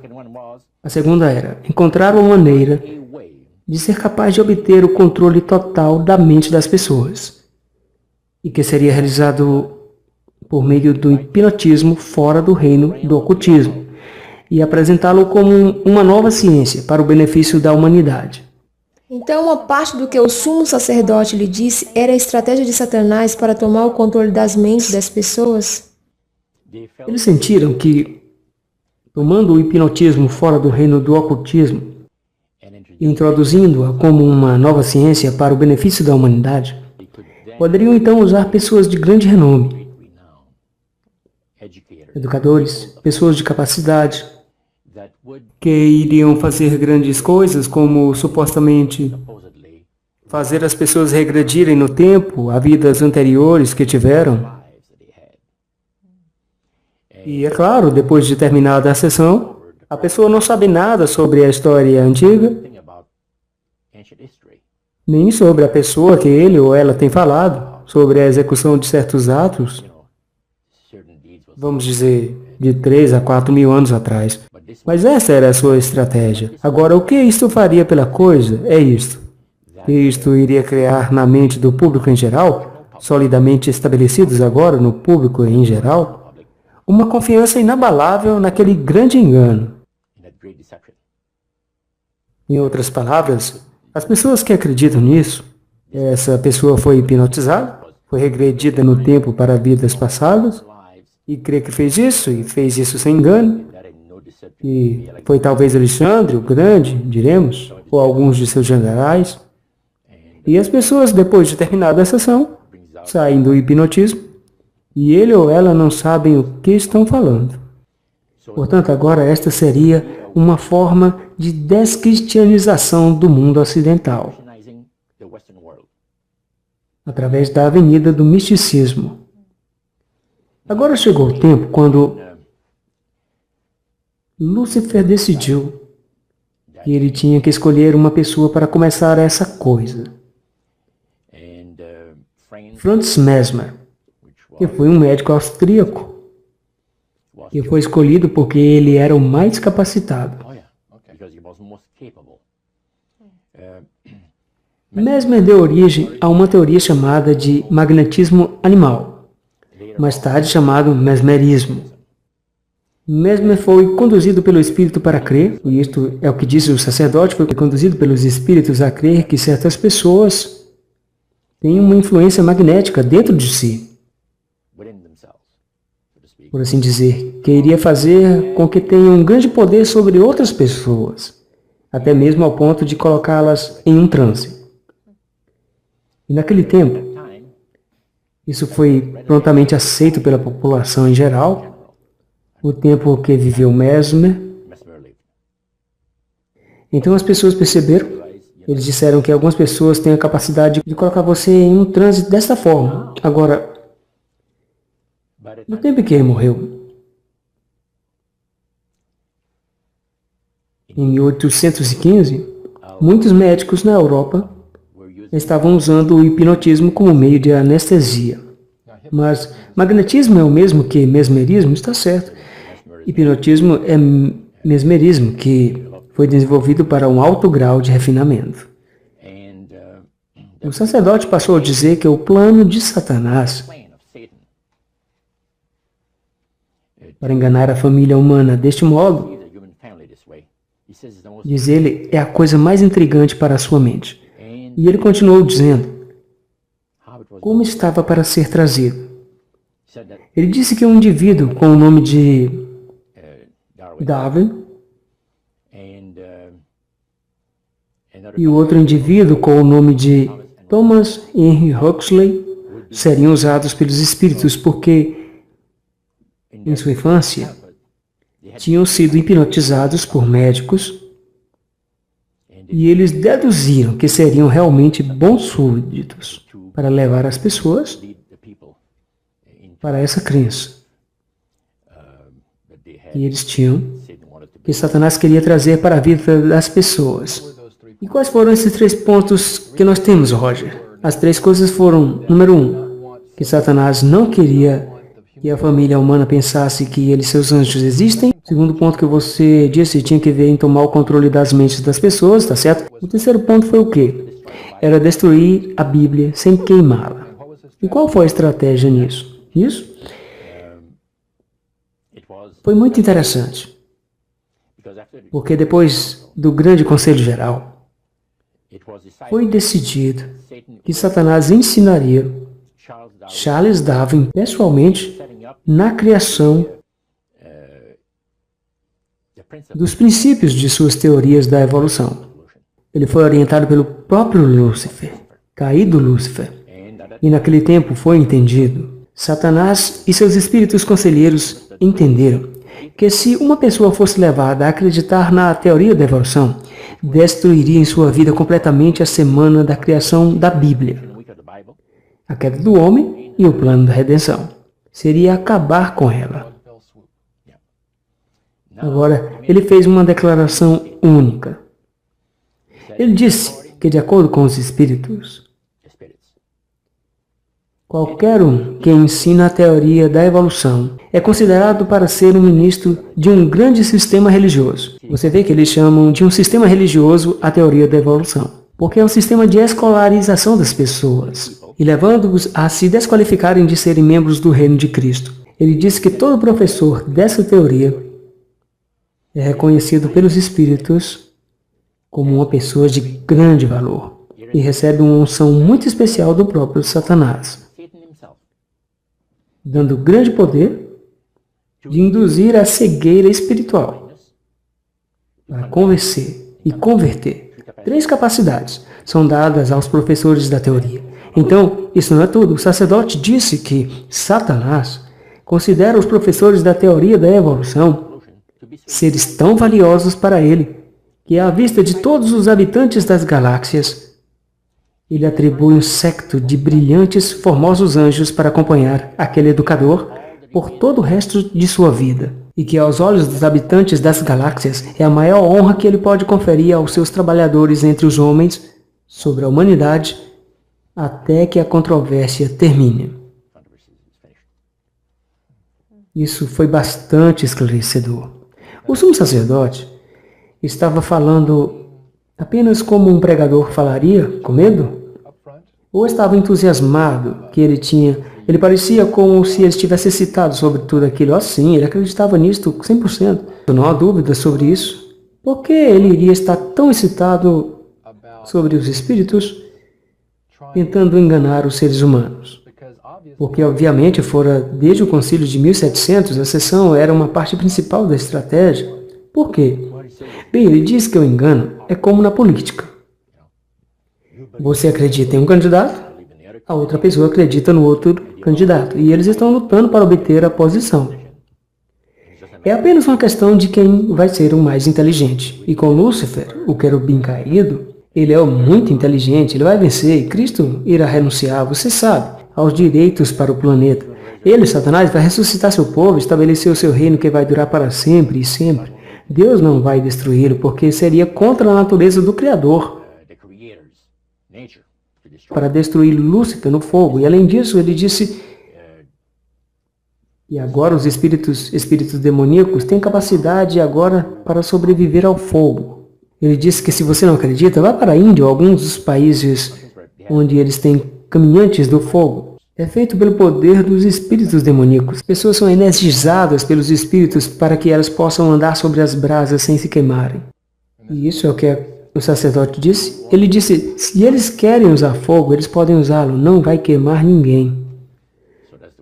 A segunda era encontrar uma maneira de ser capaz de obter o controle total da mente das pessoas, e que seria realizado por meio do hipnotismo fora do reino do ocultismo, e apresentá-lo como uma nova ciência para o benefício da humanidade. Então, uma parte do que o sumo sacerdote lhe disse era a estratégia de Satanás para tomar o controle das mentes das pessoas? Eles sentiram que, tomando o hipnotismo fora do reino do ocultismo e introduzindo-a como uma nova ciência para o benefício da humanidade, poderiam então usar pessoas de grande renome, educadores, pessoas de capacidade, que iriam fazer grandes coisas, como supostamente fazer as pessoas regredirem no tempo a vidas anteriores que tiveram. E é claro, depois de terminada a sessão, a pessoa não sabe nada sobre a história antiga, nem sobre a pessoa que ele ou ela tem falado, sobre a execução de certos atos, vamos dizer, de 3 a 4 mil anos atrás. Mas essa era a sua estratégia. Agora, o que isto faria pela coisa é isto. Isto iria criar na mente do público em geral, solidamente estabelecidos agora no público em geral, uma confiança inabalável naquele grande engano. Em outras palavras, as pessoas que acreditam nisso, essa pessoa foi hipnotizada, foi regredida no tempo para vidas passadas, e crê que fez isso, e fez isso sem engano, e foi talvez Alexandre, o Grande, diremos, ou alguns de seus generais, e as pessoas, depois de terminada a sessão, saem do hipnotismo, e ele ou ela não sabem o que estão falando. Portanto, agora esta seria uma forma de descristianização do mundo ocidental, através da avenida do misticismo. Agora chegou o tempo quando Lúcifer decidiu que ele tinha que escolher uma pessoa para começar essa coisa. Franz Mesmer, que foi um médico austríaco, que foi escolhido porque ele era o mais capacitado. Mesmer deu origem a uma teoria chamada de magnetismo animal, mais tarde chamado mesmerismo. Mesmer foi conduzido pelo espírito para crer, e isto é o que diz o sacerdote, foi conduzido pelos espíritos a crer que certas pessoas têm uma influência magnética dentro de si, por assim dizer, que iria fazer com que tenham um grande poder sobre outras pessoas, até mesmo ao ponto de colocá-las em um transe. E naquele tempo, isso foi prontamente aceito pela população em geral, o tempo que viveu Mesmer. Então as pessoas perceberam, eles disseram que algumas pessoas têm a capacidade de colocar você em um transe desta forma. Agora, no tempo em que ele morreu, em 1815, muitos médicos na Europa estavam usando o hipnotismo como meio de anestesia. Mas magnetismo é o mesmo que mesmerismo? Está certo. Hipnotismo é mesmerismo, que foi desenvolvido para um alto grau de refinamento. O sacerdote passou a dizer que o plano de Satanás para enganar a família humana deste modo, diz ele, é a coisa mais intrigante para a sua mente. E ele continuou dizendo como estava para ser trazido. Ele disse que um indivíduo com o nome de Darwin e o outro indivíduo com o nome de Thomas Henry Huxley seriam usados pelos espíritos porque, em sua infância, tinham sido hipnotizados por médicos e eles deduziram que seriam realmente bons súditos para levar as pessoas para essa crença. E eles tinham, que Satanás queria trazer para a vida das pessoas. E quais foram esses 3 pontos que nós temos, Roger? As 3 coisas foram, número 1, que Satanás não queria que a família humana pensasse que ele e seus anjos existem. Segundo ponto que você disse, tinha que ver em tomar o controle das mentes das pessoas, tá certo? O terceiro ponto foi o quê? Era destruir a Bíblia sem queimá-la. E qual foi a estratégia nisso? Foi muito interessante. Porque depois do grande conselho geral, foi decidido que Satanás ensinaria Charles Darwin pessoalmente na criação dos princípios de suas teorias da evolução. Ele foi orientado pelo próprio Lúcifer, caído Lúcifer. E naquele tempo foi entendido. Satanás e seus espíritos conselheiros entenderam que se uma pessoa fosse levada a acreditar na teoria da evolução, destruiria em sua vida completamente a semana da criação da Bíblia, a queda do homem e o plano da redenção. Seria acabar com ela. Agora, ele fez uma declaração única. Ele disse que, de acordo com os espíritos, qualquer um que ensina a teoria da evolução é considerado para ser um ministro de um grande sistema religioso. Você vê que eles chamam de um sistema religioso a teoria da evolução, porque é um sistema de escolarização das pessoas e levando-os a se desqualificarem de serem membros do reino de Cristo. Ele disse que todo professor dessa teoria é reconhecido pelos espíritos como uma pessoa de grande valor e recebe uma unção muito especial do próprio Satanás, dando grande poder de induzir a cegueira espiritual para convencer e converter. 3 capacidades são dadas aos professores da teoria. Então, isso não é tudo. O sacerdote disse que Satanás considera os professores da teoria da evolução seres tão valiosos para ele, que à vista de todos os habitantes das galáxias, ele atribui um séquito de brilhantes, formosos anjos para acompanhar aquele educador por todo o resto de sua vida, e que aos olhos dos habitantes das galáxias é a maior honra que ele pode conferir aos seus trabalhadores entre os homens sobre a humanidade até que a controvérsia termine. Isso foi bastante esclarecedor. O sumo sacerdote estava falando apenas como um pregador falaria, com medo? Ou estava entusiasmado que ele parecia como se ele estivesse excitado sobre tudo aquilo. Assim, ele acreditava nisto 100%. Não há dúvida sobre isso. Por que ele iria estar tão excitado sobre os espíritos, tentando enganar os seres humanos? Porque, obviamente, fora desde o concílio de 1700, a sessão era uma parte principal da estratégia. Por quê? Bem, ele diz que o engano é como na política. Você acredita em um candidato, a outra pessoa acredita no outro candidato, e eles estão lutando para obter a posição. É apenas uma questão de quem vai ser o mais inteligente. E com Lúcifer, o querubim caído, ele é muito inteligente, ele vai vencer, e Cristo irá renunciar, você sabe, aos direitos para o planeta. Ele, Satanás, vai ressuscitar seu povo, estabelecer o seu reino que vai durar para sempre e sempre. Deus não vai destruí-lo, porque seria contra a natureza do Criador para destruir Lúcifer no fogo. E além disso, ele disse, e agora os espíritos demoníacos têm capacidade agora para sobreviver ao fogo. Ele disse que se você não acredita, vá para a Índia ou alguns dos países onde eles têm caminhantes do fogo. É feito pelo poder dos espíritos demoníacos. As pessoas são energizadas pelos espíritos para que elas possam andar sobre as brasas sem se queimarem. E isso é o que o sacerdote disse. Ele disse, se eles querem usar fogo, eles podem usá-lo, não vai queimar ninguém.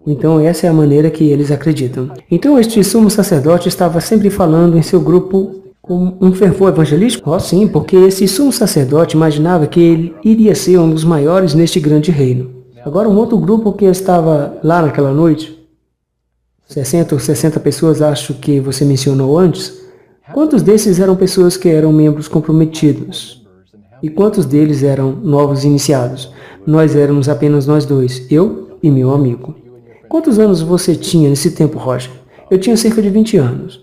Então essa é a maneira que eles acreditam. Então este sumo sacerdote estava sempre falando em seu grupo com um fervor evangelístico? Oh sim, porque esse sumo sacerdote imaginava que ele iria ser um dos maiores neste grande reino. Agora um outro grupo que estava lá naquela noite, 60 ou 60 pessoas, acho que você mencionou antes, quantos desses eram pessoas que eram membros comprometidos? E quantos deles eram novos iniciados? Nós éramos apenas nós dois, eu e meu amigo. Quantos anos você tinha nesse tempo, Roger? Eu tinha cerca de 20 anos.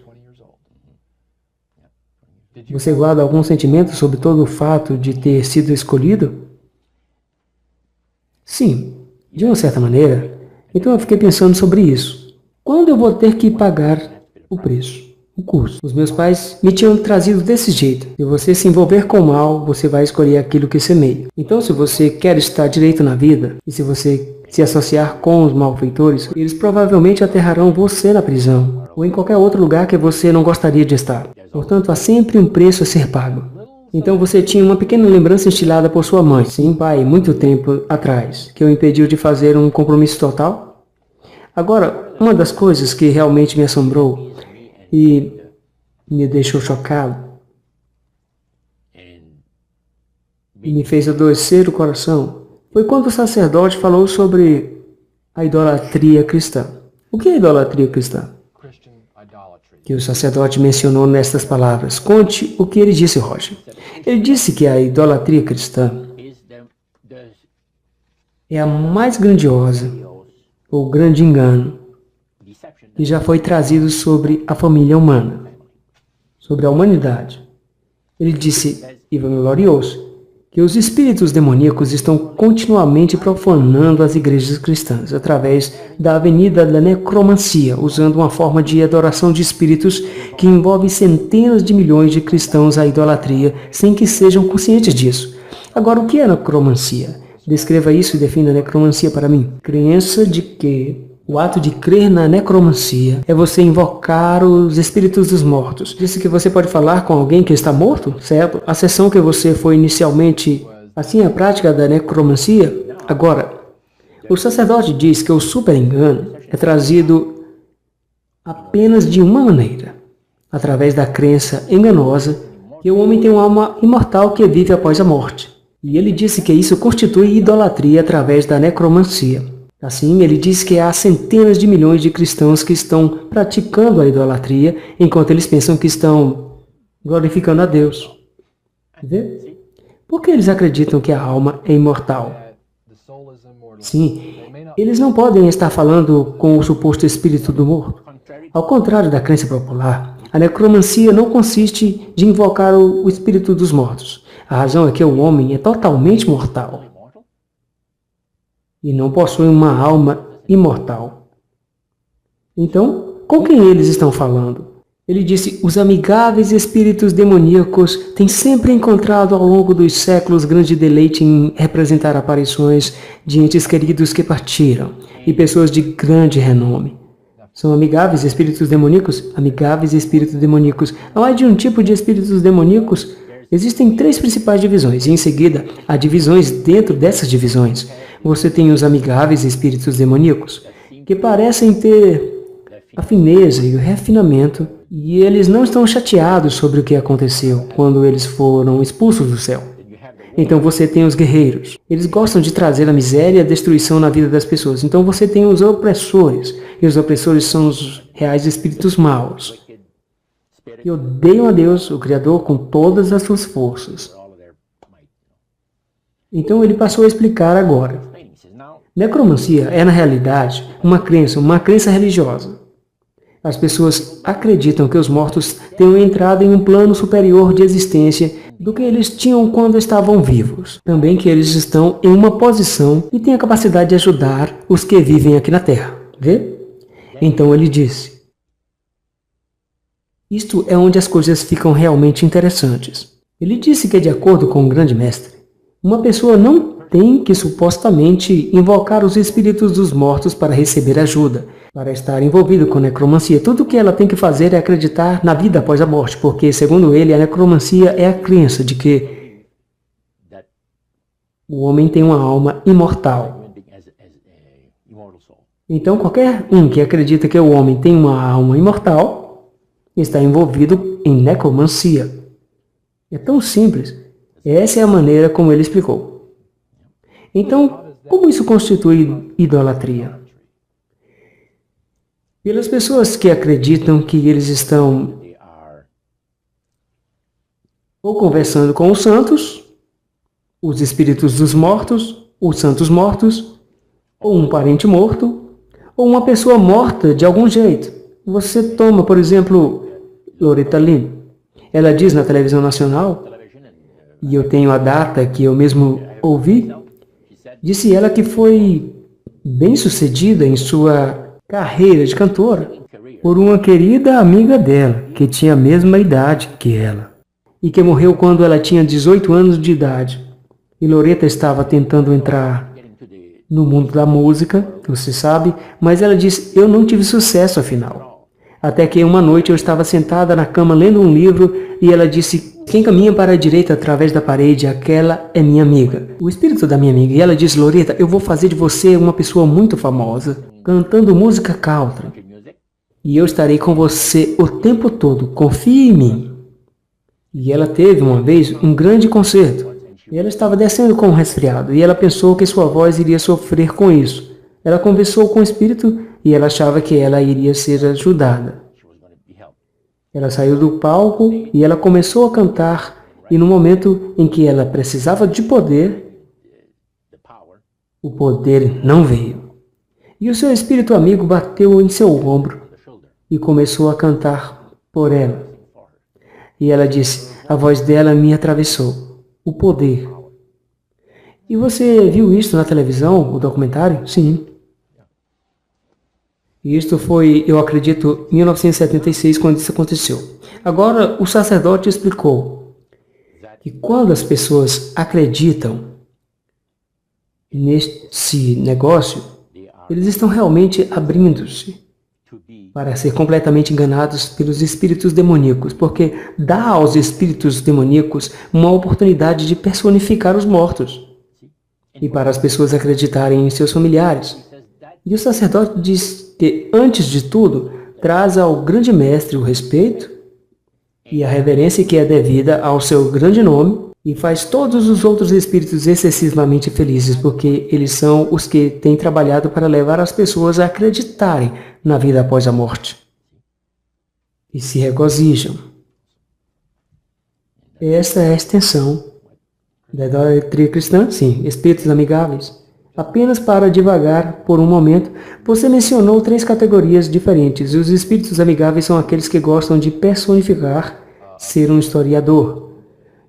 Você guarda algum sentimento sobre todo o fato de ter sido escolhido? Sim, de uma certa maneira. Então eu fiquei pensando sobre isso. Quando eu vou ter que pagar o preço, o custo? Os meus pais me tinham trazido desse jeito. Se você se envolver com o mal, você vai escolher aquilo que semeia. Então se você quer estar direito na vida, e se você se associar com os malfeitores, eles provavelmente aterrarão você na prisão, ou em qualquer outro lugar que você não gostaria de estar. Portanto, há sempre um preço a ser pago. Então você tinha uma pequena lembrança instilada por sua mãe. Sim, pai, muito tempo atrás, que o impediu de fazer um compromisso total? Agora, uma das coisas que realmente me assombrou e me deixou chocado, e me fez adoecer o coração, foi quando o sacerdote falou sobre a idolatria cristã. O que é idolatria cristã? Que o sacerdote mencionou nestas palavras. Conte o que ele disse, Roger. Ele disse que a idolatria cristã é a mais grandiosa, ou grande engano, que já foi trazido sobre a família humana, sobre a humanidade. Ele disse, e glorioso, que os espíritos demoníacos estão continuamente profanando as igrejas cristãs através da avenida da necromancia, usando uma forma de adoração de espíritos que envolve centenas de milhões de cristãos à idolatria sem que sejam conscientes disso. Agora, o que é necromancia? Descreva isso e defina a necromancia para mim. Crença de que o ato de crer na necromancia é você invocar os espíritos dos mortos. Disse que você pode falar com alguém que está morto, certo? A sessão que você foi inicialmente, assim, a prática da necromancia. Agora, o sacerdote diz que o super-engano é trazido apenas de uma maneira, através da crença enganosa que o homem tem uma alma imortal que vive após a morte. E ele disse que isso constitui idolatria através da necromancia. Assim, ele diz que há centenas de milhões de cristãos que estão praticando a idolatria, enquanto eles pensam que estão glorificando a Deus. Vê? Por que eles acreditam que a alma é imortal? Sim, eles não podem estar falando com o suposto espírito do morto. Ao contrário da crença popular, a necromancia não consiste de invocar o espírito dos mortos. A razão é que o homem é totalmente mortal e não possui uma alma imortal. Então, com quem eles estão falando? Ele disse, os amigáveis espíritos demoníacos têm sempre encontrado ao longo dos séculos grande deleite em representar aparições de entes queridos que partiram e pessoas de grande renome. São amigáveis espíritos demoníacos? Amigáveis espíritos demoníacos. Há mais de um tipo de espíritos demoníacos. Existem 3 principais divisões, e em seguida há divisões dentro dessas divisões. Você tem os amigáveis espíritos demoníacos, que parecem ter a fineza e o refinamento E eles não estão chateados sobre o que aconteceu quando eles foram expulsos do céu. Então você tem os guerreiros. Eles gostam de trazer a miséria e a destruição na vida das pessoas. Então você tem os opressores. E os opressores são os reais espíritos maus. E odeiam a Deus, o Criador, com todas as suas forças. Então ele passou a explicar agora. Necromancia é, na realidade, uma crença religiosa. As pessoas acreditam que os mortos tenham entrado em um plano superior de existência do que eles tinham quando estavam vivos. Também que eles estão em uma posição e têm a capacidade de ajudar os que vivem aqui na Terra. Vê? Então ele disse: isto é onde as coisas ficam realmente interessantes. Ele disse que, de acordo com o grande mestre, uma pessoa não tem que supostamente invocar os espíritos dos mortos para receber ajuda, para estar envolvido com necromancia. Tudo o que ela tem que fazer é acreditar na vida após a morte, porque, segundo ele, a necromancia é a crença de que o homem tem uma alma imortal. Então, qualquer um que acredita que o homem tem uma alma imortal está envolvido em necromancia. É tão simples. Essa é a maneira como ele explicou. Então, como isso constitui idolatria? Pelas pessoas que acreditam que eles estão ou conversando com os santos, os espíritos dos mortos, os santos mortos, ou um parente morto, ou uma pessoa morta de algum jeito. Você toma, por exemplo, Loretta Lynn. Ela diz na televisão nacional, e eu tenho a data que eu mesmo ouvi, disse ela que foi bem-sucedida em sua carreira de cantora por uma querida amiga dela, que tinha a mesma idade que ela, e que morreu quando ela tinha 18 anos de idade. E Loretta estava tentando entrar no mundo da música, você sabe, mas ela disse: eu não tive sucesso afinal. Até que uma noite eu estava sentada na cama lendo um livro e ela disse: quem caminha para a direita através da parede, aquela é minha amiga, o espírito da minha amiga. E ela disse: Loretta, eu vou fazer de você uma pessoa muito famosa, cantando música country. E eu estarei com você o tempo todo, confie em mim. E ela teve uma vez um grande concerto. E ela estava descendo com um resfriado, e ela pensou que sua voz iria sofrer com isso. Ela conversou com o espírito e ela achava que ela iria ser ajudada. Ela saiu do palco e ela começou a cantar, e no momento em que ela precisava de poder, o poder não veio. E o seu espírito amigo bateu em seu ombro e começou a cantar por ela. E ela disse: a voz dela me atravessou. O poder. E você viu isso na televisão, o documentário? Sim. E isto foi, eu acredito, 1976, quando isso aconteceu. Agora, o sacerdote explicou que quando as pessoas acreditam nesse negócio, eles estão realmente abrindo-se para ser completamente enganados pelos espíritos demoníacos, porque dá aos espíritos demoníacos uma oportunidade de personificar os mortos e para as pessoas acreditarem em seus familiares. E o sacerdote diz que, antes de tudo, traz ao grande mestre o respeito e a reverência que é devida ao seu grande nome e faz todos os outros espíritos excessivamente felizes, porque eles são os que têm trabalhado para levar as pessoas a acreditarem na vida após a morte. E se regozijam. Esta é a extensão da idolatria cristã, sim, espíritos amigáveis. Apenas para divagar por um momento, você mencionou 3 categorias diferentes. Os espíritos amigáveis são aqueles que gostam de personificar, ser um historiador.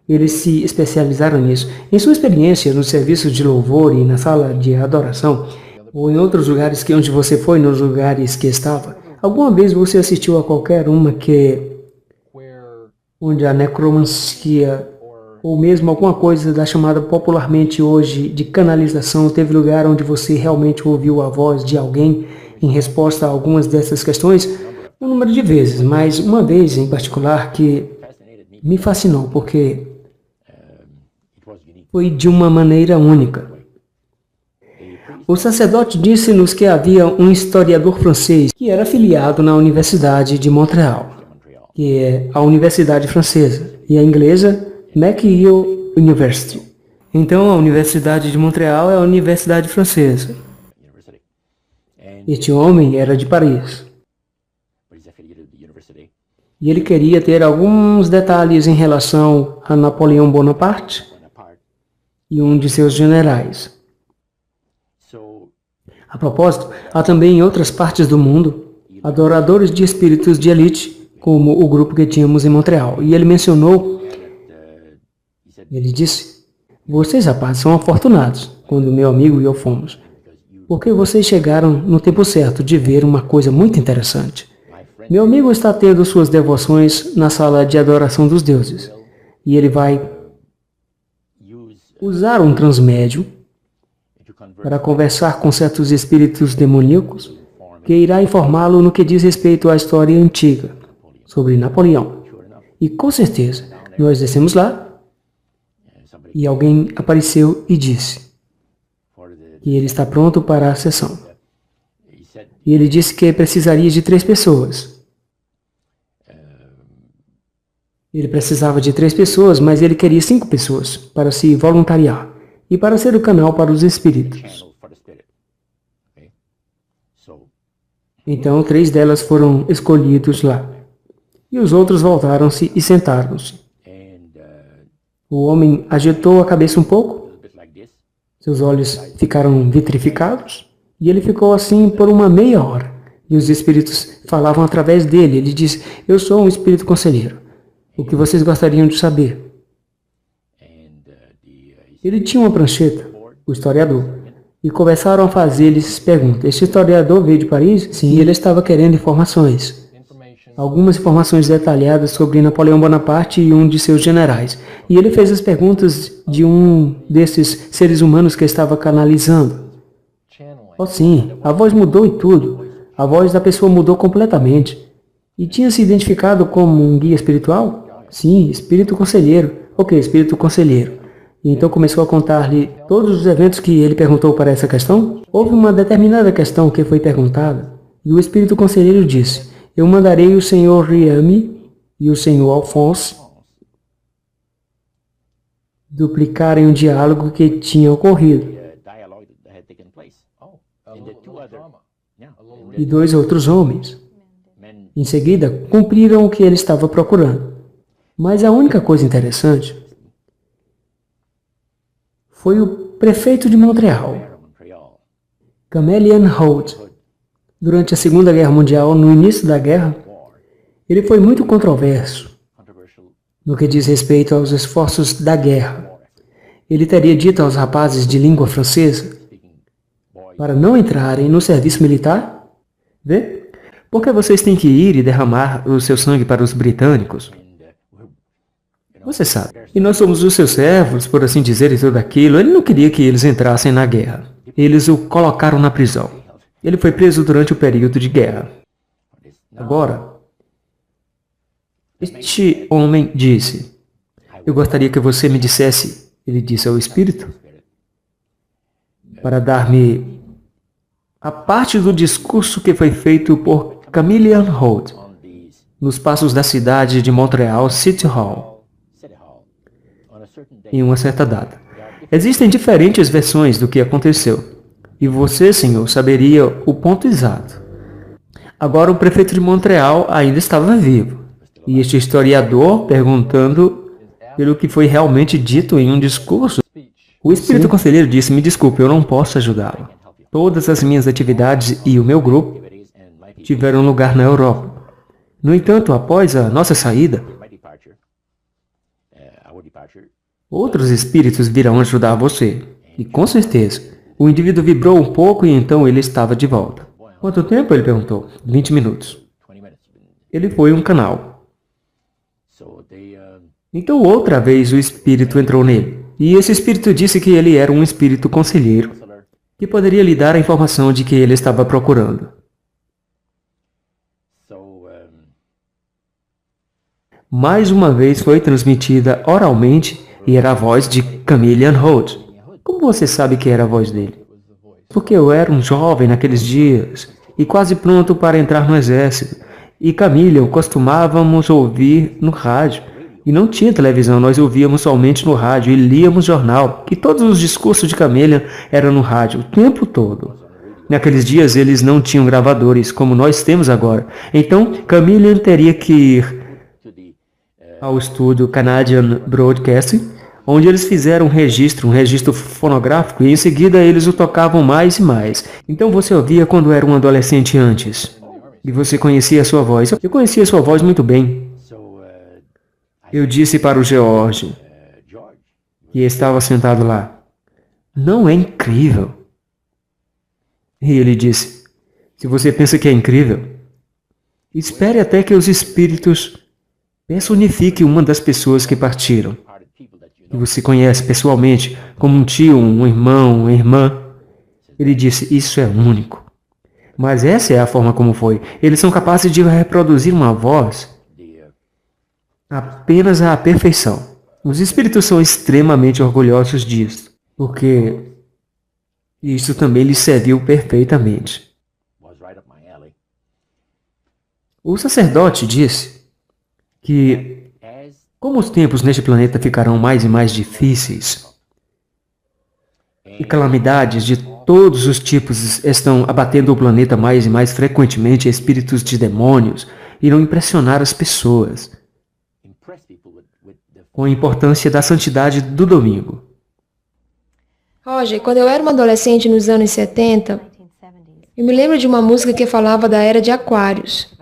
Eles se especializaram nisso. Em sua experiência nos serviços de louvor e na sala de adoração, ou em outros lugares onde você foi, nos lugares que estava, alguma vez você assistiu a qualquer uma onde a necromancia, ou mesmo alguma coisa da chamada popularmente hoje de canalização, teve lugar onde você realmente ouviu a voz de alguém em resposta a algumas dessas questões? Um número de vezes, mas uma vez em particular que me fascinou, porque foi de uma maneira única. O sacerdote disse-nos que havia um historiador francês que era afiliado na Universidade de Montreal. que é a Universidade Francesa, e a inglesa McGill University. Então, a Universidade de Montreal é a Universidade Francesa. Este homem era de Paris. E ele queria ter alguns detalhes em relação a Napoleão Bonaparte e um de seus generais. A propósito, há também em outras partes do mundo adoradores de espíritos de elite, como o grupo que tínhamos em Montreal. E ele mencionou, ele disse, vocês rapazes são afortunados, quando meu amigo e eu fomos, porque vocês chegaram no tempo certo de ver uma coisa muito interessante. Meu amigo está tendo suas devoções na sala de adoração dos deuses, e ele vai usar um transmédio para conversar com certos espíritos demoníacos que irá informá-lo no que diz respeito à história antiga sobre Napoleão. E com certeza, nós descemos lá e alguém apareceu e disse que ele está pronto para a sessão. E ele disse que precisaria de 3 pessoas. Ele precisava de 3 pessoas, mas ele queria 5 pessoas para se voluntariar e para ser o canal para os espíritos. Então, 3 delas foram escolhidos lá. E os outros voltaram-se e sentaram-se. O homem agitou a cabeça um pouco, seus olhos ficaram vitrificados, e ele ficou assim por uma meia hora. E os espíritos falavam através dele. Ele disse, eu sou um espírito conselheiro. O que vocês gostariam de saber? Ele tinha uma prancheta, o historiador, e começaram a fazer-lhes perguntas. Este historiador veio de Paris? Sim, ele estava querendo informações. Algumas informações detalhadas sobre Napoleão Bonaparte e um de seus generais. E ele fez as perguntas de um desses seres humanos que estava canalizando. Oh sim, a voz mudou e tudo. A voz da pessoa mudou completamente. E tinha se identificado como um guia espiritual? Sim, espírito conselheiro. Ok, espírito conselheiro. E então começou a contar-lhe todos os eventos que ele perguntou para essa questão. Houve uma determinada questão que foi perguntada, e o espírito conselheiro disse, eu mandarei o senhor Riami e o senhor Alphonse duplicarem um diálogo que tinha ocorrido. E 2 outros homens, em seguida, cumpriram o que ele estava procurando. Mas a única coisa interessante foi o prefeito de Montreal, Camelian Holt. Durante a Segunda Guerra Mundial, no início da guerra, ele foi muito controverso no que diz respeito aos esforços da guerra. Ele teria dito aos rapazes de língua francesa para não entrarem no serviço militar. Vê? Porque vocês têm que ir e derramar o seu sangue para os britânicos. Você sabe. E nós somos os seus servos, por assim dizer, e tudo aquilo. Ele não queria que eles entrassem na guerra. Eles o colocaram na prisão. Ele foi preso durante o período de guerra. Agora, este homem disse, eu gostaria que você me dissesse, ele disse ao espírito, para dar-me a parte do discurso que foi feito por Camelian Holt nos passos da cidade de Montreal City Hall, em uma certa data. Existem diferentes versões do que aconteceu, e você, senhor, saberia o ponto exato. Agora o prefeito de Montreal ainda estava vivo, e este historiador perguntando pelo que foi realmente dito em um discurso. O espírito conselheiro disse, me desculpe, eu não posso ajudá-lo. Todas as minhas atividades e o meu grupo tiveram lugar na Europa. No entanto, após a nossa saída, outros espíritos virão ajudar você. E com certeza, o indivíduo vibrou um pouco e então ele estava de volta. Quanto tempo? Ele perguntou. 20 minutos. Ele foi um canal. Então outra vez o espírito entrou nele. E esse espírito disse que ele era um espírito conselheiro, que poderia lhe dar a informação de que ele estava procurando. Mais uma vez foi transmitida oralmente e era a voz de Camelian Holt. Como você sabe que era a voz dele? Porque eu era um jovem naqueles dias e quase pronto para entrar no exército. e Camille costumávamos ouvir no rádio. E não tinha televisão, nós ouvíamos somente no rádio e líamos jornal. E todos os discursos de Camille eram no rádio, o tempo todo. Naqueles dias eles não tinham gravadores, como nós temos agora. Então, Camille teria que ir ao estúdio Canadian Broadcasting, onde eles fizeram um registro fonográfico, e em seguida eles o tocavam mais e mais. Então você ouvia quando era um adolescente antes. E você conhecia a sua voz. Eu conhecia a sua voz muito bem. Eu disse para o George, que estava sentado lá, não é incrível? E ele disse, se você pensa que é incrível, espere até que os espíritos personifiquem uma das pessoas que partiram, que você conhece pessoalmente, como um tio, um irmão, uma irmã. Ele disse, isso é único. Mas essa é a forma como foi. Eles são capazes de reproduzir uma voz apenas à perfeição. Os espíritos são extremamente orgulhosos disso, porque isso também lhes serviu perfeitamente. O sacerdote disse que, como os tempos neste planeta ficarão mais e mais difíceis, e calamidades de todos os tipos estão abatendo o planeta mais e mais frequentemente, espíritos de demônios irão impressionar as pessoas com a importância da santidade do domingo. Roger, quando eu era uma adolescente nos anos 70, eu me lembro de uma música que falava da era de Aquários.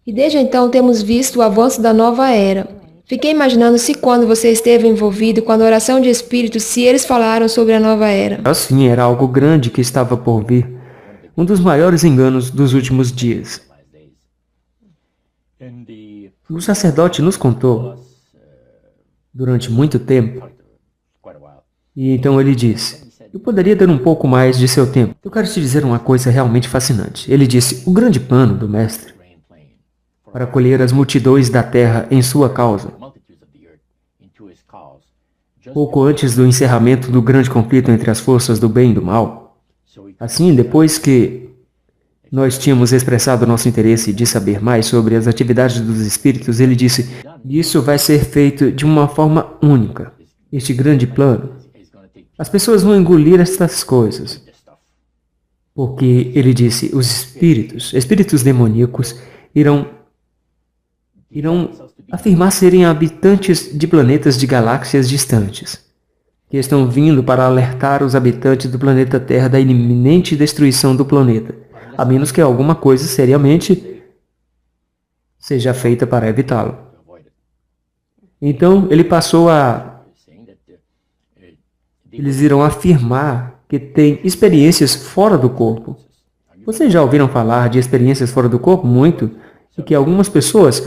E desde então temos visto o avanço da nova era. Fiquei imaginando se quando você esteve envolvido com a adoração de espíritos, se eles falaram sobre a nova era. Assim, era algo grande que estava por vir. Um dos maiores enganos dos últimos dias. O sacerdote nos contou durante muito tempo. E então ele disse, eu poderia dar um pouco mais de seu tempo. Eu quero te dizer uma coisa realmente fascinante. Ele disse, o grande plano do Mestre para colher as multidões da terra em sua causa. Pouco antes do encerramento do grande conflito entre as forças do bem e do mal. Assim, depois que nós tínhamos expressado nosso interesse de saber mais sobre as atividades dos espíritos, ele disse, isso vai ser feito de uma forma única. Este grande plano. As pessoas vão engolir estas coisas. Porque, ele disse, os espíritos demoníacos, irão afirmar serem habitantes de planetas de galáxias distantes, que estão vindo para alertar os habitantes do planeta Terra da iminente destruição do planeta, a menos que alguma coisa seriamente seja feita para evitá-lo. Então, ele passou a... Eles irão afirmar que têm experiências fora do corpo. Vocês já ouviram falar de experiências fora do corpo? Muito. E que algumas pessoas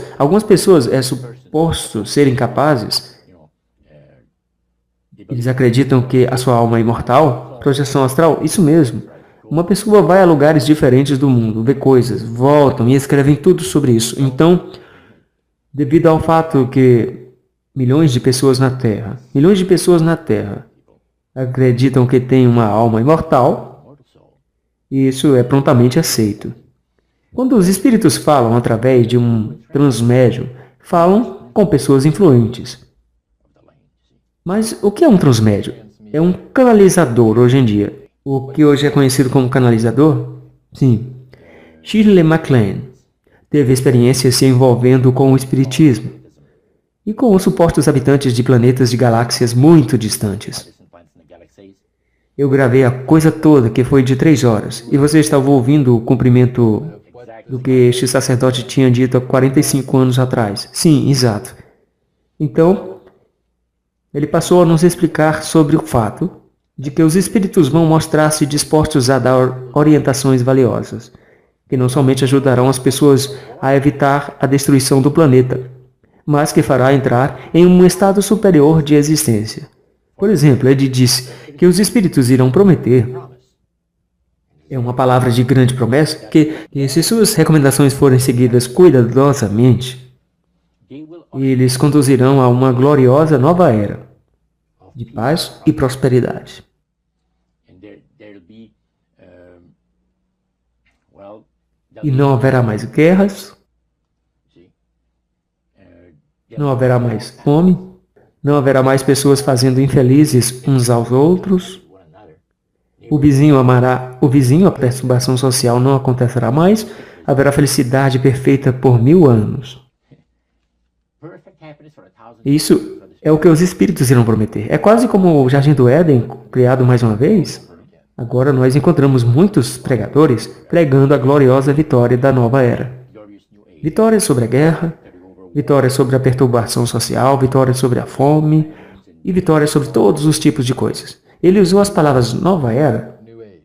é suposto serem capazes. Eles acreditam que a sua alma é imortal, projeção astral, isso mesmo. Uma pessoa vai a lugares diferentes do mundo, vê coisas, voltam e escrevem tudo sobre isso. Então, devido ao fato que milhões de pessoas na Terra acreditam que têm uma alma imortal, isso é prontamente aceito. Quando os espíritos falam através de um transmédium, falam com pessoas influentes. Mas o que é um transmédium? É um canalizador hoje em dia. O que hoje é conhecido como canalizador? Sim. Shirley MacLaine teve experiências se envolvendo com o espiritismo e com os supostos habitantes de planetas de galáxias muito distantes. Eu gravei a coisa toda, que foi de 3 horas, e você estava ouvindo o cumprimento do que este sacerdote tinha dito há 45 anos atrás. Sim, exato. Então, ele passou a nos explicar sobre o fato de que os espíritos vão mostrar-se dispostos a dar orientações valiosas, que não somente ajudarão as pessoas a evitar a destruição do planeta, mas que fará entrar em um estado superior de existência. Por exemplo, ele disse que os espíritos irão prometer, é uma palavra de grande promessa, que se suas recomendações forem seguidas cuidadosamente, eles conduzirão a uma gloriosa nova era de paz e prosperidade. E não haverá mais guerras, Não haverá mais fome. Não haverá mais pessoas fazendo infelizes uns aos outros. O vizinho amará o vizinho, a perturbação social não acontecerá mais. Haverá felicidade perfeita por 1000 anos. Isso é o que os espíritos irão prometer. É quase como o Jardim do Éden, criado mais uma vez. Agora nós encontramos muitos pregadores pregando a gloriosa vitória da nova era. Vitória sobre a guerra, vitória sobre a perturbação social, vitória sobre a fome e vitória sobre todos os tipos de coisas. Ele usou as palavras nova era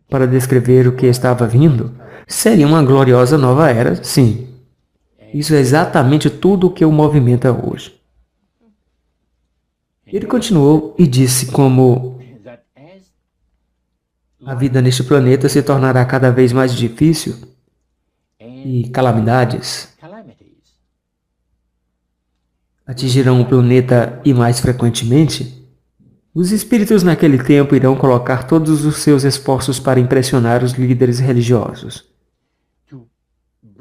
para descrever o que estava vindo. Seria uma gloriosa nova era, sim. Isso é exatamente tudo o que o movimenta hoje. Ele continuou e disse como a vida neste planeta se tornará cada vez mais difícil e calamidades atingirão o planeta e mais frequentemente. Os espíritos naquele tempo irão colocar todos os seus esforços para impressionar os líderes religiosos,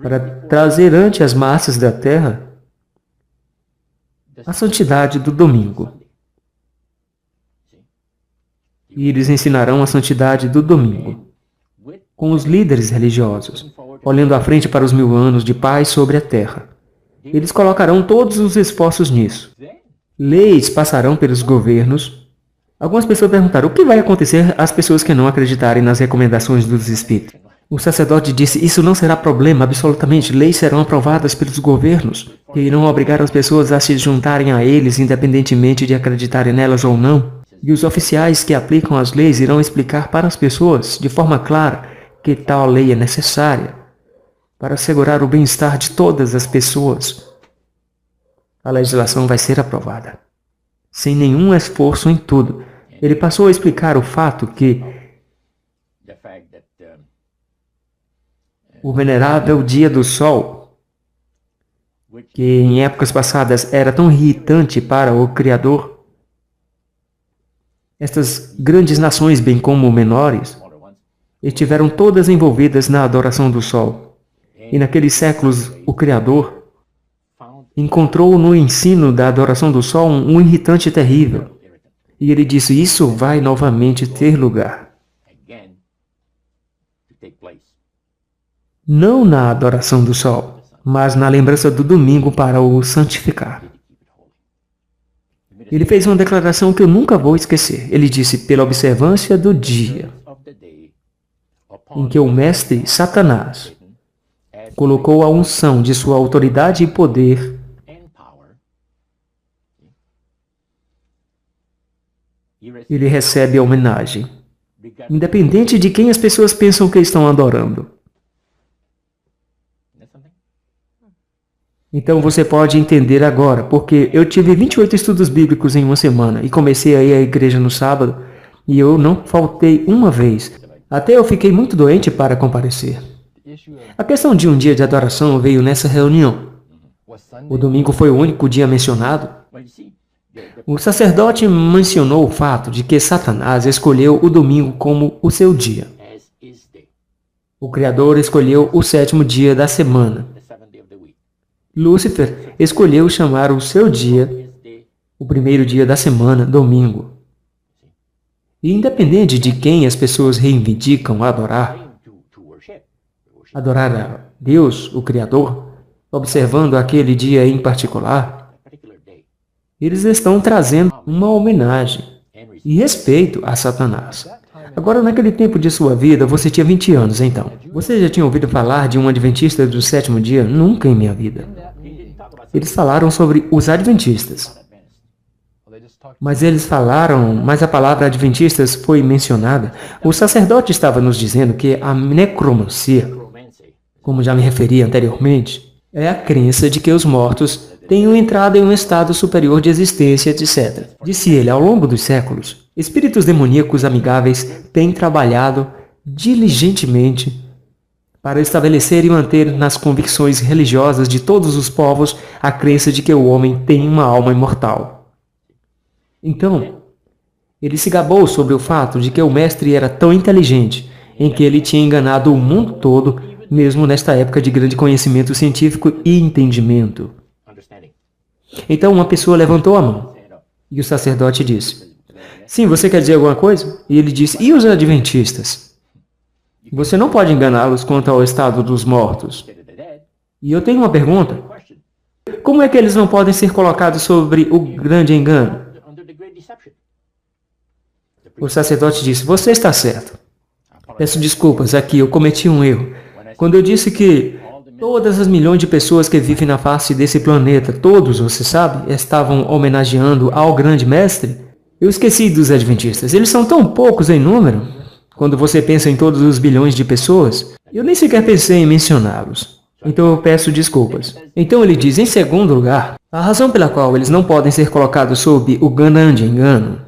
para trazer ante as massas da Terra a santidade do domingo. E eles ensinarão a santidade do domingo, com os líderes religiosos, olhando à frente para os 1000 anos de paz sobre a Terra. Eles colocarão todos os esforços nisso. Leis passarão pelos governos. Algumas pessoas perguntaram, o que vai acontecer às pessoas que não acreditarem nas recomendações dos espíritos? O sacerdote disse, isso não será problema, absolutamente. Leis serão aprovadas pelos governos, que irão obrigar as pessoas a se juntarem a eles, independentemente de acreditarem nelas ou não. E os oficiais que aplicam as leis irão explicar para as pessoas, de forma clara, que tal lei é necessária para assegurar o bem-estar de todas as pessoas. A legislação vai ser aprovada, sem nenhum esforço em tudo. Ele passou a explicar o fato que o venerável dia do sol, que em épocas passadas era tão irritante para o Criador, estas grandes nações, bem como menores, estiveram todas envolvidas na adoração do sol. E naqueles séculos, o Criador encontrou no ensino da adoração do sol um irritante terrível. E ele disse, isso vai novamente ter lugar. Não na adoração do sol, mas na lembrança do domingo para o santificar. Ele fez uma declaração que eu nunca vou esquecer. Ele disse, pela observância do dia em que o mestre Satanás colocou a unção de sua autoridade e poder ele recebe a homenagem, independente de quem as pessoas pensam que estão adorando. Então você pode entender agora, porque eu tive 28 estudos bíblicos em uma semana e comecei a ir à igreja no sábado e eu não faltei uma vez. Até eu fiquei muito doente para comparecer. A questão de um dia de adoração veio nessa reunião. O domingo foi o único dia mencionado. O sacerdote mencionou o fato de que Satanás escolheu o domingo como o seu dia. O Criador escolheu o 7º dia da semana. Lúcifer escolheu chamar o seu dia, o primeiro dia da semana, domingo. E independente de quem as pessoas reivindicam adorar a Deus, o Criador, observando aquele dia em particular, eles estão trazendo uma homenagem e respeito a Satanás. Agora, naquele tempo de sua vida, você tinha 20 anos, então. Você já tinha ouvido falar de um adventista do 7º dia? Nunca em minha vida. Eles falaram sobre os adventistas. Mas a palavra adventistas foi mencionada. O sacerdote estava nos dizendo que a necromancia, como já me referi anteriormente, é a crença de que os mortos tenham entrado em um estado superior de existência, etc. Disse ele, ao longo dos séculos, espíritos demoníacos amigáveis têm trabalhado diligentemente para estabelecer e manter nas convicções religiosas de todos os povos a crença de que o homem tem uma alma imortal. Então, ele se gabou sobre o fato de que o mestre era tão inteligente, em que ele tinha enganado o mundo todo, mesmo nesta época de grande conhecimento científico e entendimento. Então uma pessoa levantou a mão. E o sacerdote disse, sim, você quer dizer alguma coisa? E ele disse, e os adventistas? Você não pode enganá-los quanto ao estado dos mortos. E eu tenho uma pergunta. Como é que eles não podem ser colocados sobre o grande engano? O sacerdote disse, você está certo. Peço desculpas, aqui eu cometi um erro. Quando eu disse que todas as milhões de pessoas que vivem na face desse planeta, todos, você sabe, estavam homenageando ao grande mestre, eu esqueci dos adventistas. Eles são tão poucos em número. Quando você pensa em todos os bilhões de pessoas, eu nem sequer pensei em mencioná-los. Então eu peço desculpas. Então ele diz, em segundo lugar, a razão pela qual eles não podem ser colocados sob o grande engano.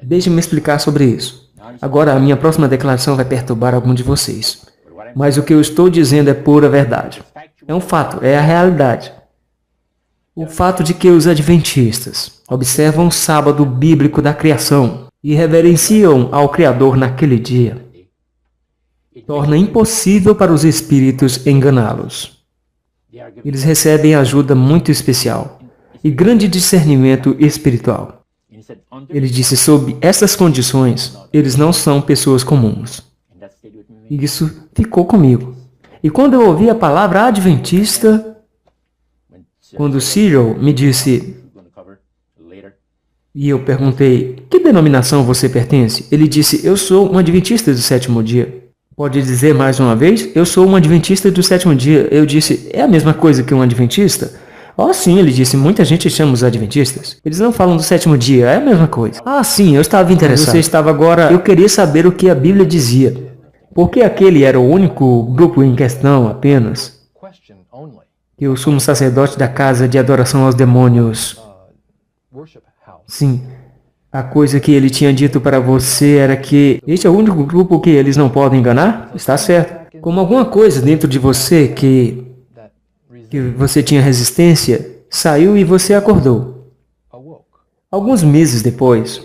Deixe-me explicar sobre isso. Agora a minha próxima declaração vai perturbar algum de vocês. Mas o que eu estou dizendo é pura verdade. É um fato, é a realidade. O fato de que os adventistas observam o sábado bíblico da criação e reverenciam ao Criador naquele dia, torna impossível para os espíritos enganá-los. Eles recebem ajuda muito especial e grande discernimento espiritual. Ele disse, sob essas condições, eles não são pessoas comuns. E isso ficou comigo. E quando eu ouvi a palavra adventista, quando Cyril me disse, e eu perguntei, que denominação você pertence? Ele disse, eu sou um adventista do sétimo dia. Pode dizer mais uma vez? Eu sou um adventista do sétimo dia. Eu disse, é a mesma coisa que um adventista? Oh, sim, ele disse, muita gente chama os adventistas. Eles não falam do sétimo dia, é a mesma coisa. Ah, sim, eu estava interessado. Você estava agora... Eu queria saber o que a Bíblia dizia. Porque aquele era o único grupo em questão apenas. Que o sumo sacerdote da casa de adoração aos demônios... Sim. A coisa que ele tinha dito para você era que este é o único grupo que eles não podem enganar? Está certo. Como alguma coisa dentro de você que você tinha resistência, saiu e você acordou. Alguns meses depois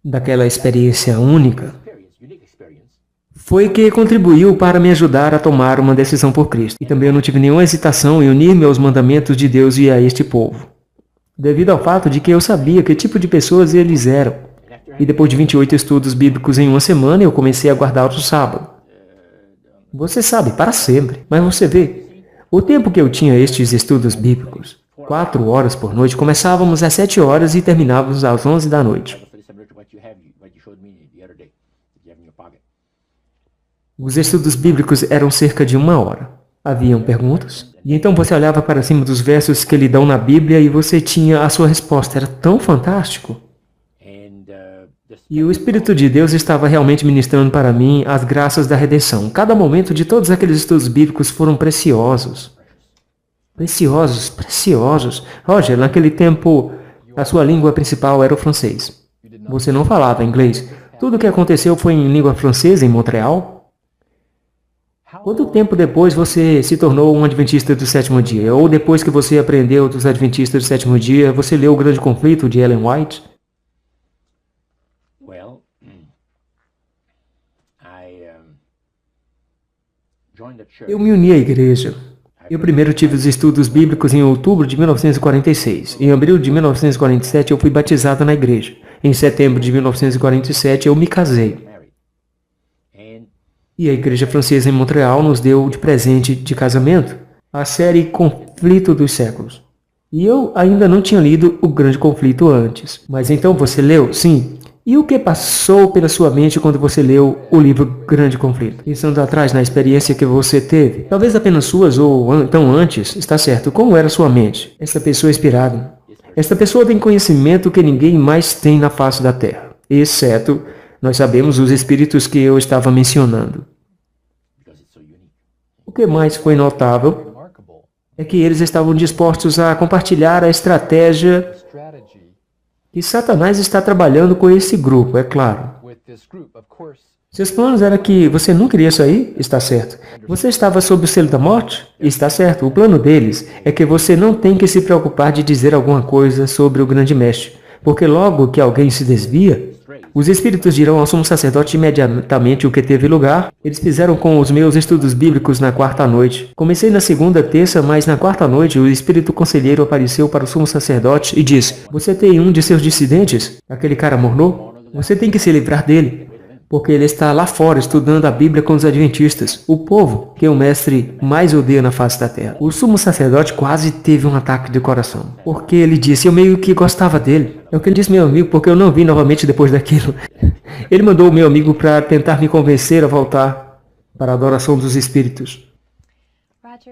daquela experiência única, foi que contribuiu para me ajudar a tomar uma decisão por Cristo. E também eu não tive nenhuma hesitação em unir-me aos mandamentos de Deus e a este povo, devido ao fato de que eu sabia que tipo de pessoas eles eram. E depois de 28 estudos bíblicos em uma semana, eu comecei a guardar o sábado. Você sabe, para sempre. Mas você vê, o tempo que eu tinha estes estudos bíblicos, 4 horas por noite, começávamos às 7 horas e terminávamos às 11 da noite. Os estudos bíblicos eram cerca de 1 hora. Haviam perguntas, e então você olhava para cima dos versos que lhe dão na Bíblia e você tinha a sua resposta. Era tão fantástico. E o Espírito de Deus estava realmente ministrando para mim as graças da redenção. Cada momento de todos aqueles estudos bíblicos foram preciosos. Preciosos, preciosos. Roger, naquele tempo, a sua língua principal era o francês. Você não falava inglês. Tudo o que aconteceu foi em língua francesa, em Montreal. Quanto tempo depois você se tornou um adventista do sétimo dia? Ou depois que você aprendeu dos adventistas do sétimo dia, você leu O Grande Conflito, de Ellen White? Eu me uni à igreja. Eu primeiro tive os estudos bíblicos em outubro de 1946. Em abril de 1947 eu fui batizado na igreja. Em setembro de 1947 eu me casei. E a igreja francesa em Montreal nos deu de presente de casamento a série Conflito dos Séculos. E eu ainda não tinha lido O Grande Conflito antes. Mas então você leu? Sim. E o que passou pela sua mente quando você leu o livro Grande Conflito? Pensando atrás na experiência que você teve, talvez apenas suas ou então antes, está certo, como era sua mente? Esta pessoa inspirada. Esta pessoa tem conhecimento que ninguém mais tem na face da Terra, exceto, nós sabemos, os espíritos que eu estava mencionando. O que mais foi notável é que eles estavam dispostos a compartilhar a estratégia que Satanás está trabalhando com esse grupo, é claro. Seus planos eram que você não queria sair? Está certo. Você estava sob o selo da morte? Está certo. O plano deles é que você não tem que se preocupar de dizer alguma coisa sobre o grande mestre, porque logo que alguém se desvia, Os espíritos dirão ao sumo sacerdote imediatamente o que teve lugar. Eles fizeram com os meus estudos bíblicos na quarta noite. Comecei na segunda, terça, mas na quarta noite o espírito conselheiro apareceu para o sumo sacerdote e disse: você tem um de seus dissidentes? Aquele cara mornou? Você tem que se livrar dele, porque ele está lá fora estudando a Bíblia com os adventistas, o povo que o mestre mais odeia na face da terra. O sumo sacerdote quase teve um ataque de coração, porque ele disse: eu meio que gostava dele. É o que ele disse, meu amigo, porque eu não vi novamente depois daquilo. Ele mandou o meu amigo para tentar me convencer a voltar para a adoração dos espíritos.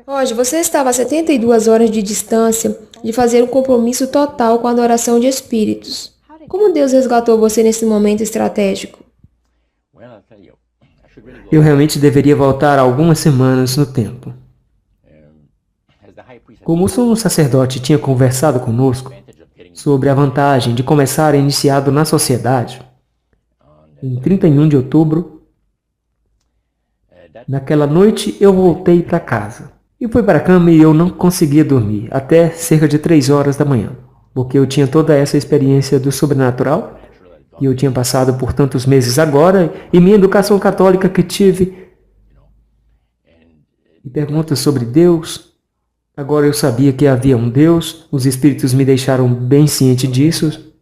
Hoje, você estava a 72 horas de distância de fazer um compromisso total com a adoração de espíritos. Como Deus resgatou você nesse momento estratégico? Eu realmente deveria voltar algumas semanas no tempo. Como o sumo sacerdote tinha conversado conosco sobre a vantagem de começar iniciado na sociedade, em 31 de outubro, naquela noite eu voltei para casa. E fui para a cama e eu não conseguia dormir até cerca de 3 horas da manhã, porque eu tinha toda essa experiência do sobrenatural que eu tinha passado por tantos meses agora, e minha educação católica que tive, e perguntas sobre Deus. Agora eu sabia que havia um Deus, os espíritos me deixaram bem ciente disso,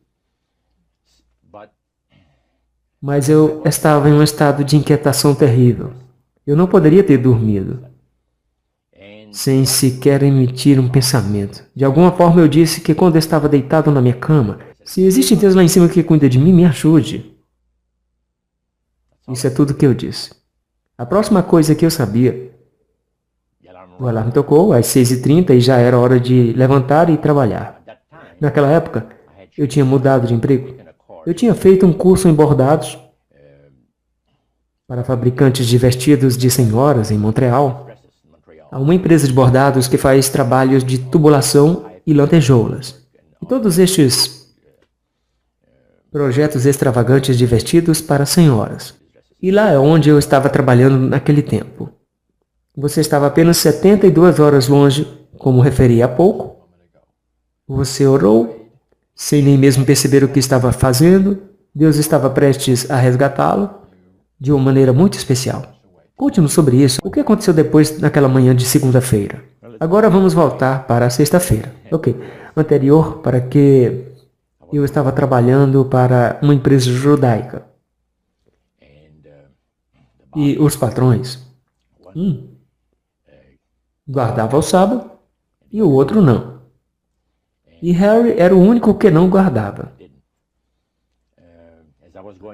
mas eu estava em um estado de inquietação terrível. Eu não poderia ter dormido sem sequer emitir um pensamento. De alguma forma eu disse que quando eu estava deitado na minha cama: se existe Deus lá em cima que cuida de mim, me ajude. Isso é tudo que eu disse. A próxima coisa que eu sabia, o alarme tocou às 6h30 e já era hora de levantar e trabalhar. Naquela época, eu tinha mudado de emprego. Eu tinha feito um curso em bordados para fabricantes de vestidos de senhoras em Montreal. Há uma empresa de bordados que faz trabalhos de tubulação e lantejoulas. E todos estes projetos extravagantes de vestidos para senhoras. E lá é onde eu estava trabalhando naquele tempo. Você estava apenas 72 horas longe, como referi há pouco. Você orou, sem nem mesmo perceber o que estava fazendo. Deus estava prestes a resgatá-lo de uma maneira muito especial. Conte-nos sobre isso. O que aconteceu depois naquela manhã de segunda-feira? Agora vamos voltar para a sexta-feira. Ok. Anterior, para que eu estava trabalhando para uma empresa judaica. E os patrões, guardavam o sábado e o outro não. E Harry era o único que não guardava.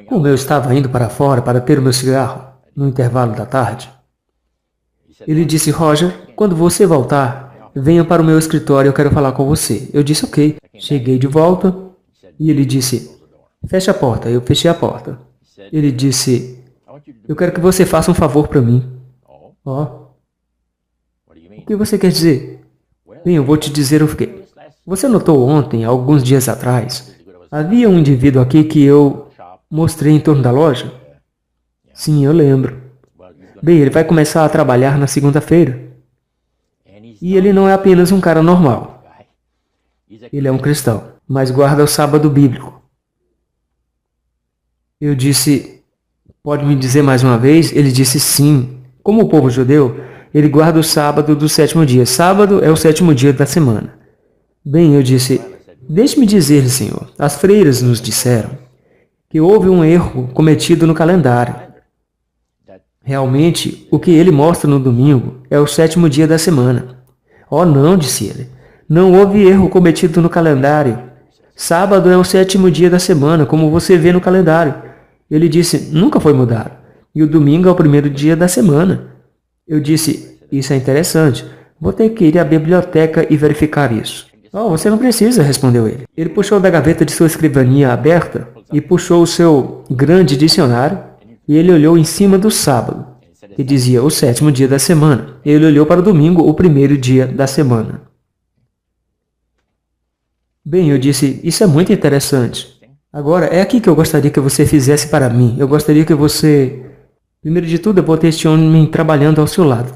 Como eu estava indo para fora para ter o meu cigarro, no intervalo da tarde, ele disse: Roger, quando você voltar, venha para o meu escritório, eu quero falar com você. Eu disse: ok. Cheguei de volta e ele disse: feche a porta. Eu fechei a porta. Ele disse: eu quero que você faça um favor para mim. O que você quer dizer? Bem, eu vou te dizer o quê. Você notou ontem, alguns dias atrás, havia um indivíduo aqui que eu mostrei em torno da loja? Sim, eu lembro. Bem, ele vai começar a trabalhar na segunda-feira. E ele não é apenas um cara normal. Ele é um cristão, mas guarda o sábado bíblico. Eu disse: pode me dizer mais uma vez? Ele disse sim. Como o povo judeu, ele guarda o sábado do 7º dia. Sábado é o 7º dia da semana. Bem, eu disse: deixe-me dizer-lhe, senhor, as freiras nos disseram que houve um erro cometido no calendário. Realmente, o que ele mostra no domingo é o 7º dia da semana. Oh, não, disse ele. Não houve erro cometido no calendário. Sábado é o 7º dia da semana, como você vê no calendário. Ele disse: nunca foi mudado. E o domingo é o 1º dia da semana. Eu disse: isso é interessante. Vou ter que ir à biblioteca e verificar isso. Oh, você não precisa, respondeu ele. Ele puxou da gaveta de sua escrivaninha aberta e puxou o seu grande dicionário. E ele olhou em cima do sábado, que dizia o 7º dia da semana. Ele olhou para o domingo, o 1º dia da semana. Bem, eu disse: isso é muito interessante. Agora, é aqui que eu gostaria que você fizesse para mim. Eu gostaria que você... Primeiro de tudo, eu vou ter este homem trabalhando ao seu lado.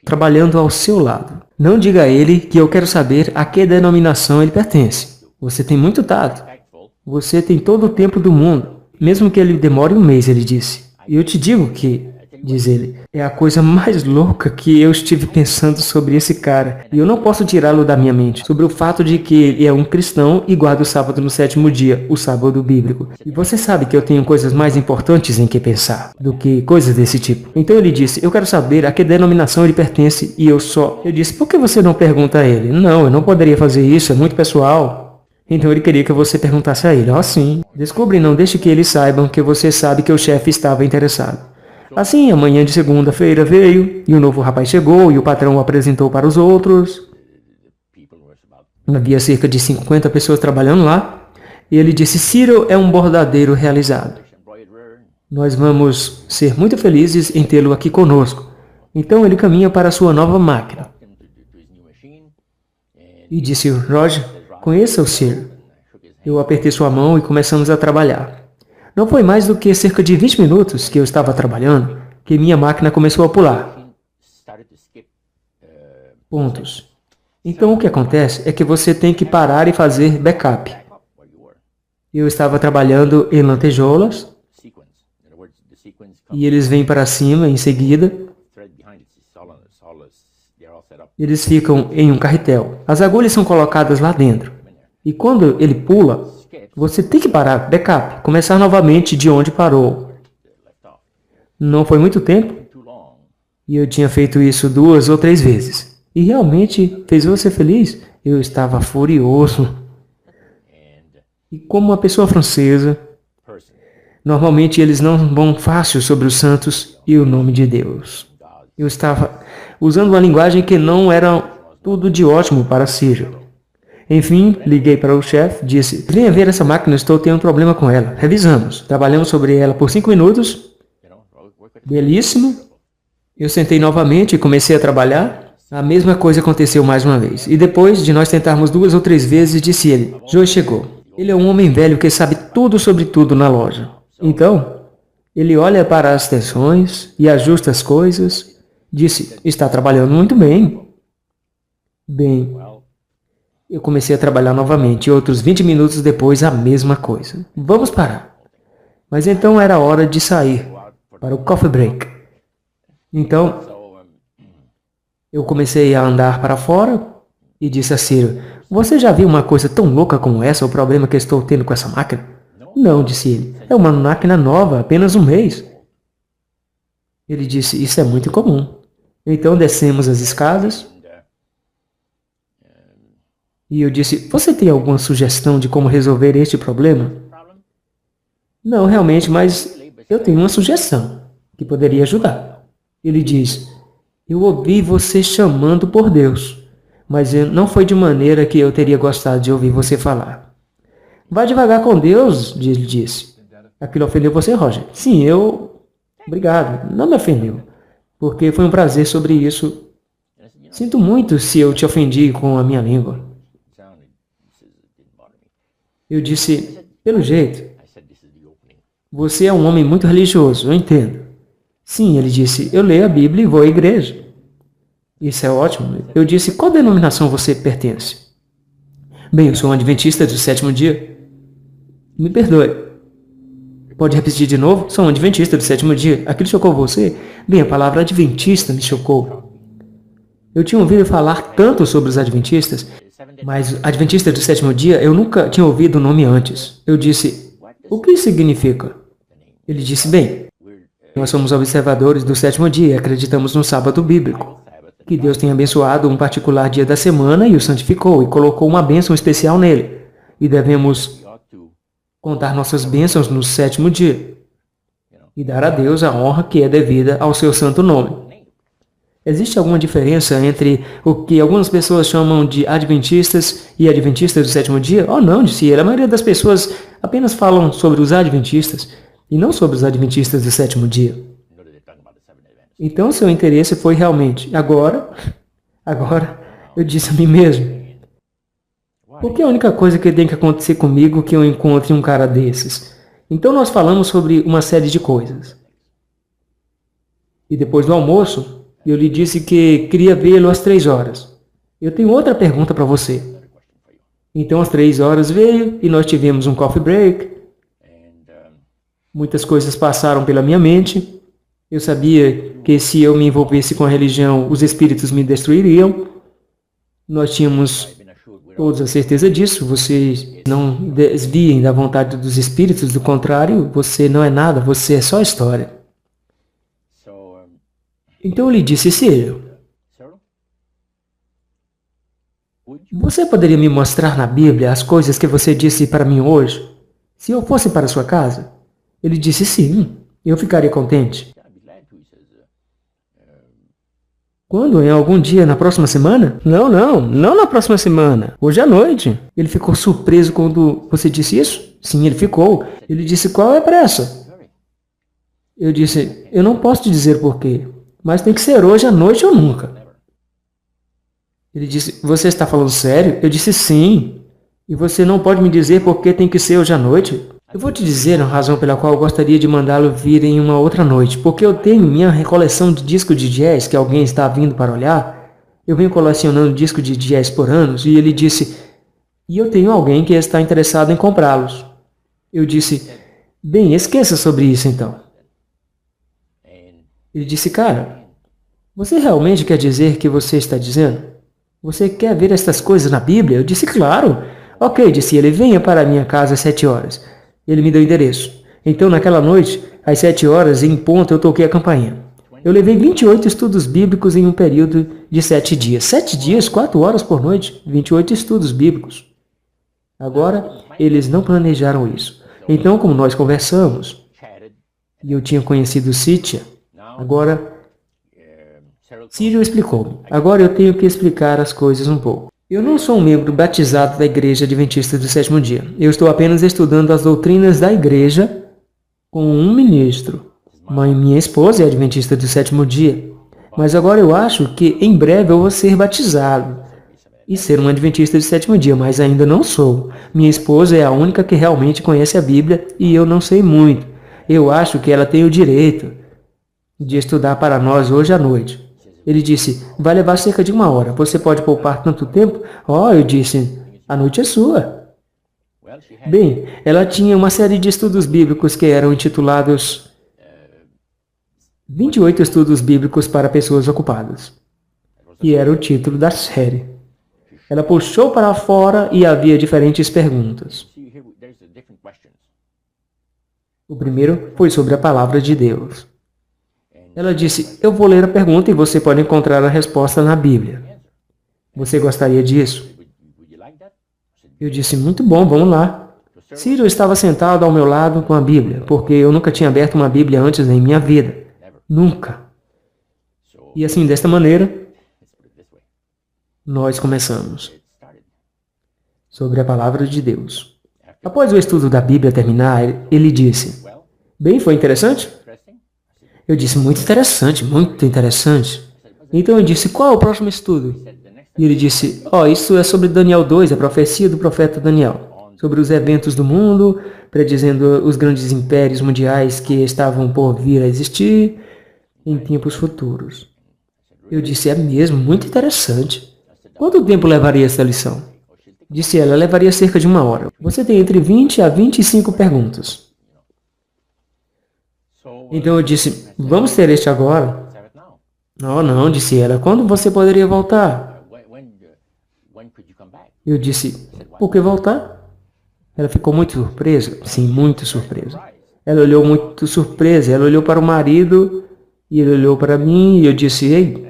Trabalhando ao seu lado. Não diga a ele que eu quero saber a que denominação ele pertence. Você tem muito tato. Você tem todo o tempo do mundo. mesmo que ele demore um mês, ele disse. E eu te digo que, diz ele, é a coisa mais louca que eu estive pensando sobre esse cara. E eu não posso tirá-lo da minha mente, sobre o fato de que ele é um cristão e guarda o sábado no 7º dia, o sábado bíblico. E você sabe que eu tenho coisas mais importantes em que pensar do que coisas desse tipo. Então ele disse, eu quero saber a que denominação ele pertence e eu disse, por que você não pergunta a ele? Não, eu não poderia fazer isso, é muito pessoal. Então ele queria que você perguntasse a ele. Sim. Descubra e não deixe que eles saibam que você sabe que o chefe estava interessado. Assim, a manhã de segunda-feira veio, e o novo rapaz chegou, e o patrão o apresentou para os outros. Havia cerca de 50 pessoas trabalhando lá, e ele disse, Cyril é um bordadeiro realizado. Nós vamos ser muito felizes em tê-lo aqui conosco. Então ele caminha para a sua nova máquina. E disse, Roger, conheça o Cyril. Eu apertei sua mão e começamos a trabalhar. Não foi mais do que cerca de 20 minutos que eu estava trabalhando que minha máquina começou a pular. Pontos. Então o que acontece é que você tem que parar e fazer backup. Eu estava trabalhando em lantejoulas e eles vêm para cima em seguida. Eles ficam em um carretel. As agulhas são colocadas lá dentro. E quando ele pula, você tem que parar, backup, começar novamente de onde parou. Não foi muito tempo, e eu tinha feito isso 2 ou 3 vezes. E realmente fez você feliz? Eu estava furioso. E como uma pessoa francesa, normalmente eles não vão fácil sobre os santos e o nome de Deus. Eu estava usando uma linguagem que não era tudo de ótimo para Cyril. Enfim, liguei para o chefe, disse, venha ver essa máquina, estou tendo um problema com ela. Revisamos, trabalhamos sobre ela por 5 minutos. Belíssimo. Eu sentei novamente e comecei a trabalhar. A mesma coisa aconteceu mais uma vez. E depois de nós tentarmos 2 ou 3 vezes, disse ele, Joe chegou. Ele é um homem velho que sabe tudo sobre tudo na loja. Então, ele olha para as tensões e ajusta as coisas. Disse, está trabalhando muito bem. Bem, eu comecei a trabalhar novamente, e outros 20 minutos depois, a mesma coisa. Vamos parar. Mas então era hora de sair para o coffee break. Então, eu comecei a andar para fora e disse a Cyril, você já viu uma coisa tão louca como essa, o problema que estou tendo com essa máquina? Não, disse ele. É uma máquina nova, apenas um mês. Ele disse, isso é muito comum. Então descemos as escadas. E eu disse, você tem alguma sugestão de como resolver este problema? Não, realmente, mas eu tenho uma sugestão que poderia ajudar. Ele diz, eu ouvi você chamando por Deus, mas não foi de maneira que eu teria gostado de ouvir você falar. Vá devagar com Deus, ele disse. Aquilo ofendeu você, Roger? Sim, Obrigado, não me ofendeu, porque foi um prazer sobre isso. Sinto muito se eu te ofendi com a minha língua. Eu disse, pelo jeito, você é um homem muito religioso, eu entendo. Sim, ele disse, eu leio a Bíblia e vou à igreja. Isso é ótimo. Eu disse, qual denominação você pertence? Bem, eu sou um adventista do 7º dia. Me perdoe. Pode repetir de novo? Sou um adventista do 7º dia. Aquilo chocou você? Bem, a palavra adventista me chocou. Eu tinha ouvido falar tanto sobre os adventistas, mas adventista do 7º dia, eu nunca tinha ouvido o nome antes. Eu disse, o que isso significa? Ele disse, bem, nós somos observadores do 7º dia e acreditamos no sábado bíblico. Que Deus tenha abençoado um particular dia da semana e o santificou e colocou uma bênção especial nele. E devemos contar nossas bênçãos no 7º dia e dar a Deus a honra que é devida ao seu santo nome. Existe alguma diferença entre o que algumas pessoas chamam de adventistas e adventistas do 7º dia? Oh, não, disse ele. A maioria das pessoas apenas falam sobre os adventistas e não sobre os adventistas do 7º dia. Então, seu interesse foi realmente, agora, eu disse a mim mesmo, por que a única coisa que tem que acontecer comigo é que eu encontre um cara desses? Então, nós falamos sobre uma série de coisas. E depois do almoço, eu lhe disse que queria vê-lo às 3 horas. Eu tenho outra pergunta para você. Então, às 3 horas veio e nós tivemos um coffee break. Muitas coisas passaram pela minha mente. Eu sabia que se eu me envolvesse com a religião, os espíritos me destruiriam. Nós tínhamos todos a certeza disso. Vocês não desviem da vontade dos espíritos, do contrário, você não é nada, você é só história. Então eu lhe disse, Círio, você poderia me mostrar na Bíblia as coisas que você disse para mim hoje? Se eu fosse para sua casa? Ele disse sim, eu ficaria contente. Quando? Em algum dia na próxima semana? Não na próxima semana. Hoje à noite. Ele ficou surpreso quando você disse isso? Sim, ele ficou. Ele disse, qual é a pressa? Eu disse, eu não posso te dizer porquê, mas tem que ser hoje à noite ou nunca. Ele disse, você está falando sério? Eu disse, sim. E você não pode me dizer por que tem que ser hoje à noite? Eu vou te dizer a razão pela qual eu gostaria de mandá-lo vir em uma outra noite. Porque eu tenho minha recoleção de disco de jazz que alguém está vindo para olhar. Eu venho colecionando disco de jazz por anos. E ele disse, e eu tenho alguém que está interessado em comprá-los. Eu disse, bem, esqueça sobre isso então. Ele disse, cara, você realmente quer dizer que você está dizendo? Você quer ver estas coisas na Bíblia? Eu disse, claro. Ok, disse ele, venha para a minha casa às 7 horas. Ele me deu o endereço. Então, naquela noite, às 7 horas, em ponto, eu toquei a campainha. Eu levei 28 estudos bíblicos em um período de 7 dias. 7 dias, 4 horas por noite, 28 estudos bíblicos. Agora, eles não planejaram isso. Então, como nós conversamos, e eu tinha conhecido Cíntia, agora, Círio explicou-me. Agora eu tenho que explicar as coisas um pouco. Eu não sou um membro batizado da Igreja Adventista do Sétimo Dia. Eu estou apenas estudando as doutrinas da Igreja com um ministro. Minha esposa é Adventista do Sétimo Dia. Mas agora eu acho que em breve eu vou ser batizado e ser um Adventista do Sétimo Dia, mas ainda não sou. Minha esposa é a única que realmente conhece a Bíblia e eu não sei muito. Eu acho que ela tem o direito de estudar para nós hoje à noite. Ele disse, vai levar cerca de 1 hora. Você pode poupar tanto tempo? Eu disse, a noite é sua. Bem, ela tinha uma série de estudos bíblicos que eram intitulados 28 estudos bíblicos para pessoas ocupadas. E era o título da série. Ela puxou para fora e havia diferentes perguntas. O primeiro foi sobre a palavra de Deus. Ela disse, eu vou ler a pergunta e você pode encontrar a resposta na Bíblia. Você gostaria disso? Eu disse, muito bom, vamos lá. Círio estava sentado ao meu lado com a Bíblia, porque eu nunca tinha aberto uma Bíblia antes em minha vida. Nunca. E assim, desta maneira, nós começamos. Sobre a palavra de Deus. Após o estudo da Bíblia terminar, ele disse, bem, foi interessante? Eu disse, muito interessante, muito interessante. Então eu disse, qual é o próximo estudo? E ele disse, isso é sobre Daniel 2, a profecia do profeta Daniel. Sobre os eventos do mundo, predizendo os grandes impérios mundiais que estavam por vir a existir em tempos futuros. Eu disse, é mesmo, muito interessante. Quanto tempo levaria essa lição? Disse ela, levaria cerca de 1 hora. Você tem entre 20 a 25 perguntas. Então eu disse, vamos ter este agora? Não, disse ela, quando você poderia voltar? Eu disse, por que voltar? Ela ficou muito surpresa. Sim, muito surpresa. Ela olhou muito surpresa, ela olhou para o marido e ele olhou para mim e eu disse, ei,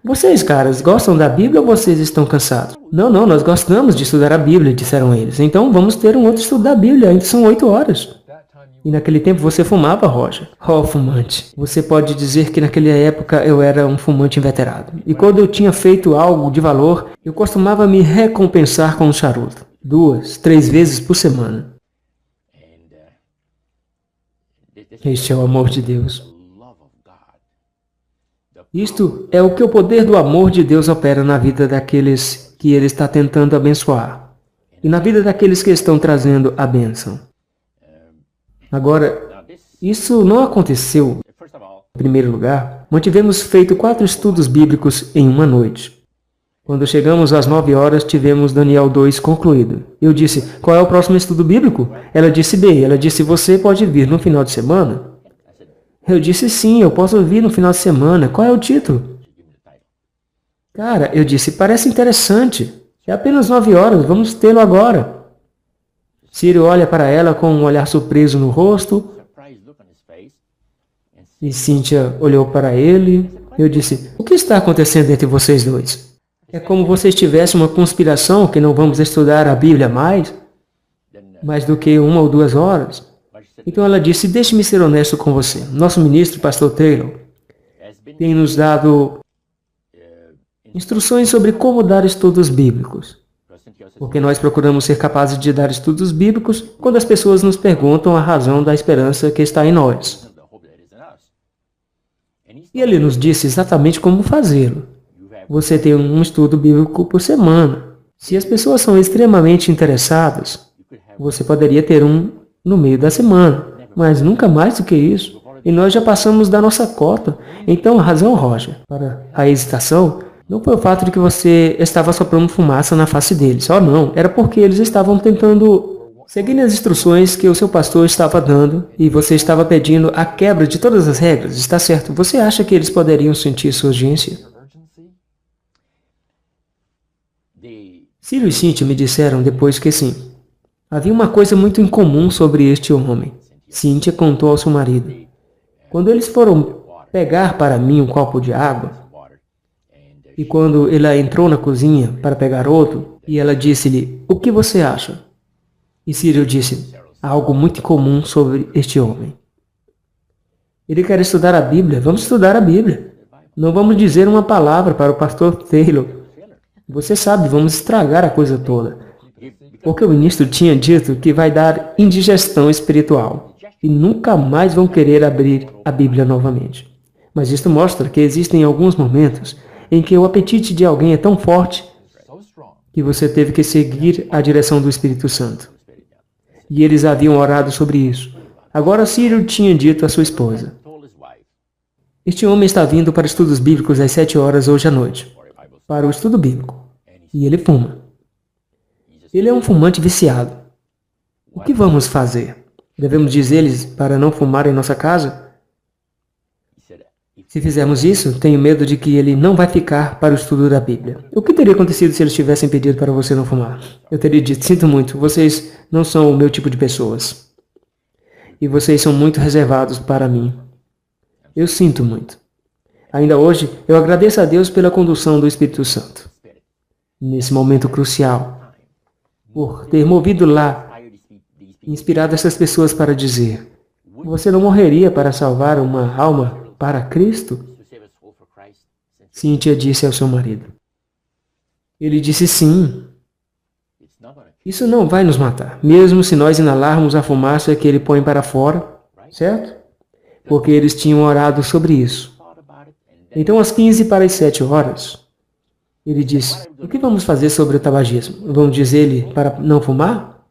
vocês caras gostam da Bíblia ou vocês estão cansados? Não, nós gostamos de estudar a Bíblia, disseram eles. Então vamos ter um outro estudo da Bíblia, ainda são 8 horas. E naquele tempo você fumava, Roger? Fumante. Você pode dizer que naquela época eu era um fumante inveterado. E quando eu tinha feito algo de valor, eu costumava me recompensar com um charuto. 2, 3 vezes por semana. Este é o amor de Deus. Isto é o que o poder do amor de Deus opera na vida daqueles que Ele está tentando abençoar. E na vida daqueles que estão trazendo a bênção. Agora, isso não aconteceu. Em primeiro lugar, mantivemos feito 4 estudos bíblicos em uma noite. Quando chegamos às 9 horas, tivemos Daniel 2 concluído. Eu disse, qual é o próximo estudo bíblico? Ela disse, bem, ela disse, você pode vir no final de semana? Eu disse, sim, eu posso vir no final de semana. Qual é o título? Cara, eu disse, parece interessante. É apenas 9 horas, vamos tê-lo agora. Círio olha para ela com um olhar surpreso no rosto. E Cíntia olhou para ele. Eu disse, o que está acontecendo entre vocês dois? É como vocês tivessem uma conspiração que não vamos estudar a Bíblia mais do que 1 ou 2 horas. Então ela disse, deixe-me ser honesto com você. Nosso ministro, pastor Taylor, tem nos dado instruções sobre como dar estudos bíblicos. Porque nós procuramos ser capazes de dar estudos bíblicos quando as pessoas nos perguntam a razão da esperança que está em nós. E ele nos disse exatamente como fazê-lo. Você tem um estudo bíblico por semana. Se as pessoas são extremamente interessadas, você poderia ter um no meio da semana, mas nunca mais do que isso. E nós já passamos da nossa cota. Então a razão, Roger, para a hesitação, não foi o fato de que você estava soprando fumaça na face deles. Oh, não. Era porque eles estavam tentando seguir as instruções que o seu pastor estava dando e você estava pedindo a quebra de todas as regras. Está certo. Você acha que eles poderiam sentir sua urgência? Círio e Cíntia me disseram depois que sim. Havia uma coisa muito incomum sobre este homem. Cíntia contou ao seu marido. Quando eles foram pegar para mim um copo de água, e quando ela entrou na cozinha para pegar outro, e ela disse-lhe, o que você acha? E Círio disse, algo muito incomum sobre este homem. Ele quer estudar a Bíblia. Vamos estudar a Bíblia. Não vamos dizer uma palavra para o pastor Taylor. Você sabe, vamos estragar a coisa toda. Porque o ministro tinha dito que vai dar indigestão espiritual. E nunca mais vão querer abrir a Bíblia novamente. Mas isto mostra que existem alguns momentos em que o apetite de alguém é tão forte que você teve que seguir a direção do Espírito Santo. E eles haviam orado sobre isso. Agora Círio tinha dito à sua esposa, este homem está vindo para estudos bíblicos às 7 horas hoje à noite, para o estudo bíblico. E ele fuma. Ele é um fumante viciado. O que vamos fazer? Devemos dizer-lhes para não fumar em nossa casa? Se fizermos isso, tenho medo de que ele não vai ficar para o estudo da Bíblia. O que teria acontecido se eles tivessem pedido para você não fumar? Eu teria dito, sinto muito, vocês não são o meu tipo de pessoas. E vocês são muito reservados para mim. Eu sinto muito. Ainda hoje, eu agradeço a Deus pela condução do Espírito Santo. Nesse momento crucial, por ter movido lá, inspirado essas pessoas para dizer, você não morreria para salvar uma alma para Cristo? Cíntia disse ao seu marido. Ele disse sim. Isso não vai nos matar, mesmo se nós inalarmos a fumaça que ele põe para fora, certo? Porque eles tinham orado sobre isso. Então, às 15 para as 7 horas, ele disse, o que vamos fazer sobre o tabagismo? Vamos dizer-lhe para não fumar?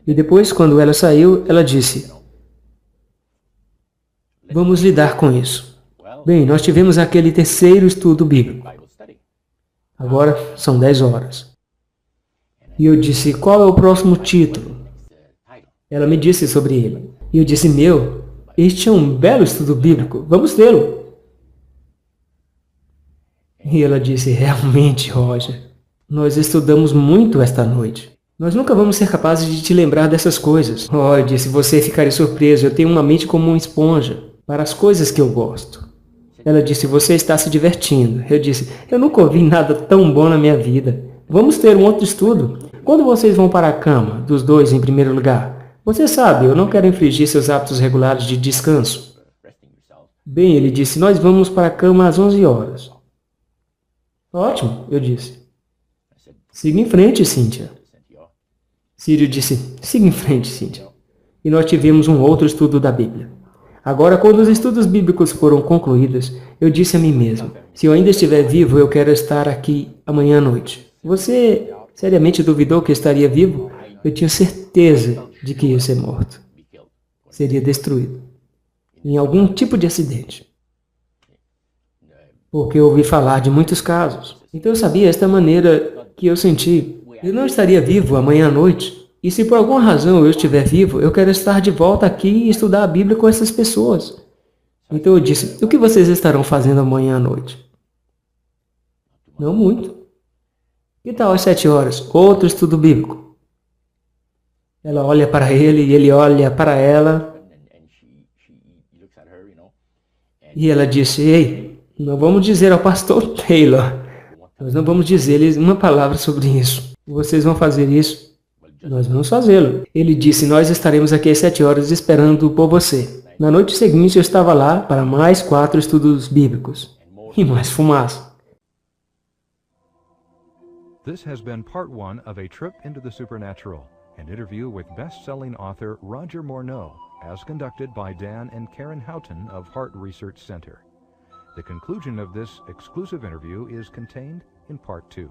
E depois, quando ela saiu, ela disse, vamos lidar com isso. Bem, nós tivemos aquele terceiro estudo bíblico. Agora são 10 horas. E eu disse, qual é o próximo título? Ela me disse sobre ele. E eu disse, este é um belo estudo bíblico, vamos tê-lo. E ela disse, realmente, Roger, nós estudamos muito esta noite. Nós nunca vamos ser capazes de te lembrar dessas coisas. Oh, eu disse, você ficaria surpreso, eu tenho uma mente como uma esponja para as coisas que eu gosto. Ela disse, você está se divertindo. Eu disse, eu nunca ouvi nada tão bom na minha vida. Vamos ter um outro estudo. Quando vocês vão para a cama, dos dois em primeiro lugar? Você sabe, eu não quero infringir seus hábitos regulares de descanso. Bem, ele disse, nós vamos para a cama às 11 horas. Ótimo, eu disse. Siga em frente, Cíntia. Círio disse, siga em frente, Cíntia. E nós tivemos um outro estudo da Bíblia. Agora, quando os estudos bíblicos foram concluídos, eu disse a mim mesmo, se eu ainda estiver vivo, eu quero estar aqui amanhã à noite. Você seriamente duvidou que estaria vivo? Eu tinha certeza de que ia ser morto. Seria destruído. Em algum tipo de acidente. Porque eu ouvi falar de muitos casos. Então eu sabia esta maneira que eu senti. Eu não estaria vivo amanhã à noite. E se por alguma razão eu estiver vivo, eu quero estar de volta aqui e estudar a Bíblia com essas pessoas. Então eu disse, o que vocês estarão fazendo amanhã à noite? Não muito. Que tal às 7 horas? Outro estudo bíblico. Ela olha para ele e ele olha para ela. E ela disse, ei, não vamos dizer ao pastor Taylor. Nós não vamos dizer-lhes uma palavra sobre isso. Vocês vão fazer isso? Nós vamos fazê-lo. Ele disse, nós estaremos aqui às 7 horas esperando por você. Na noite seguinte eu estava lá para mais 4 estudos bíblicos. E mais fumaça. This has been part 1 of A Trip into the Supernatural, an interview with best-selling author Roger Morneau, as conducted by Dan and Karen Houghton of Heart Research Center. The conclusion of this exclusive interview is contained in part 2.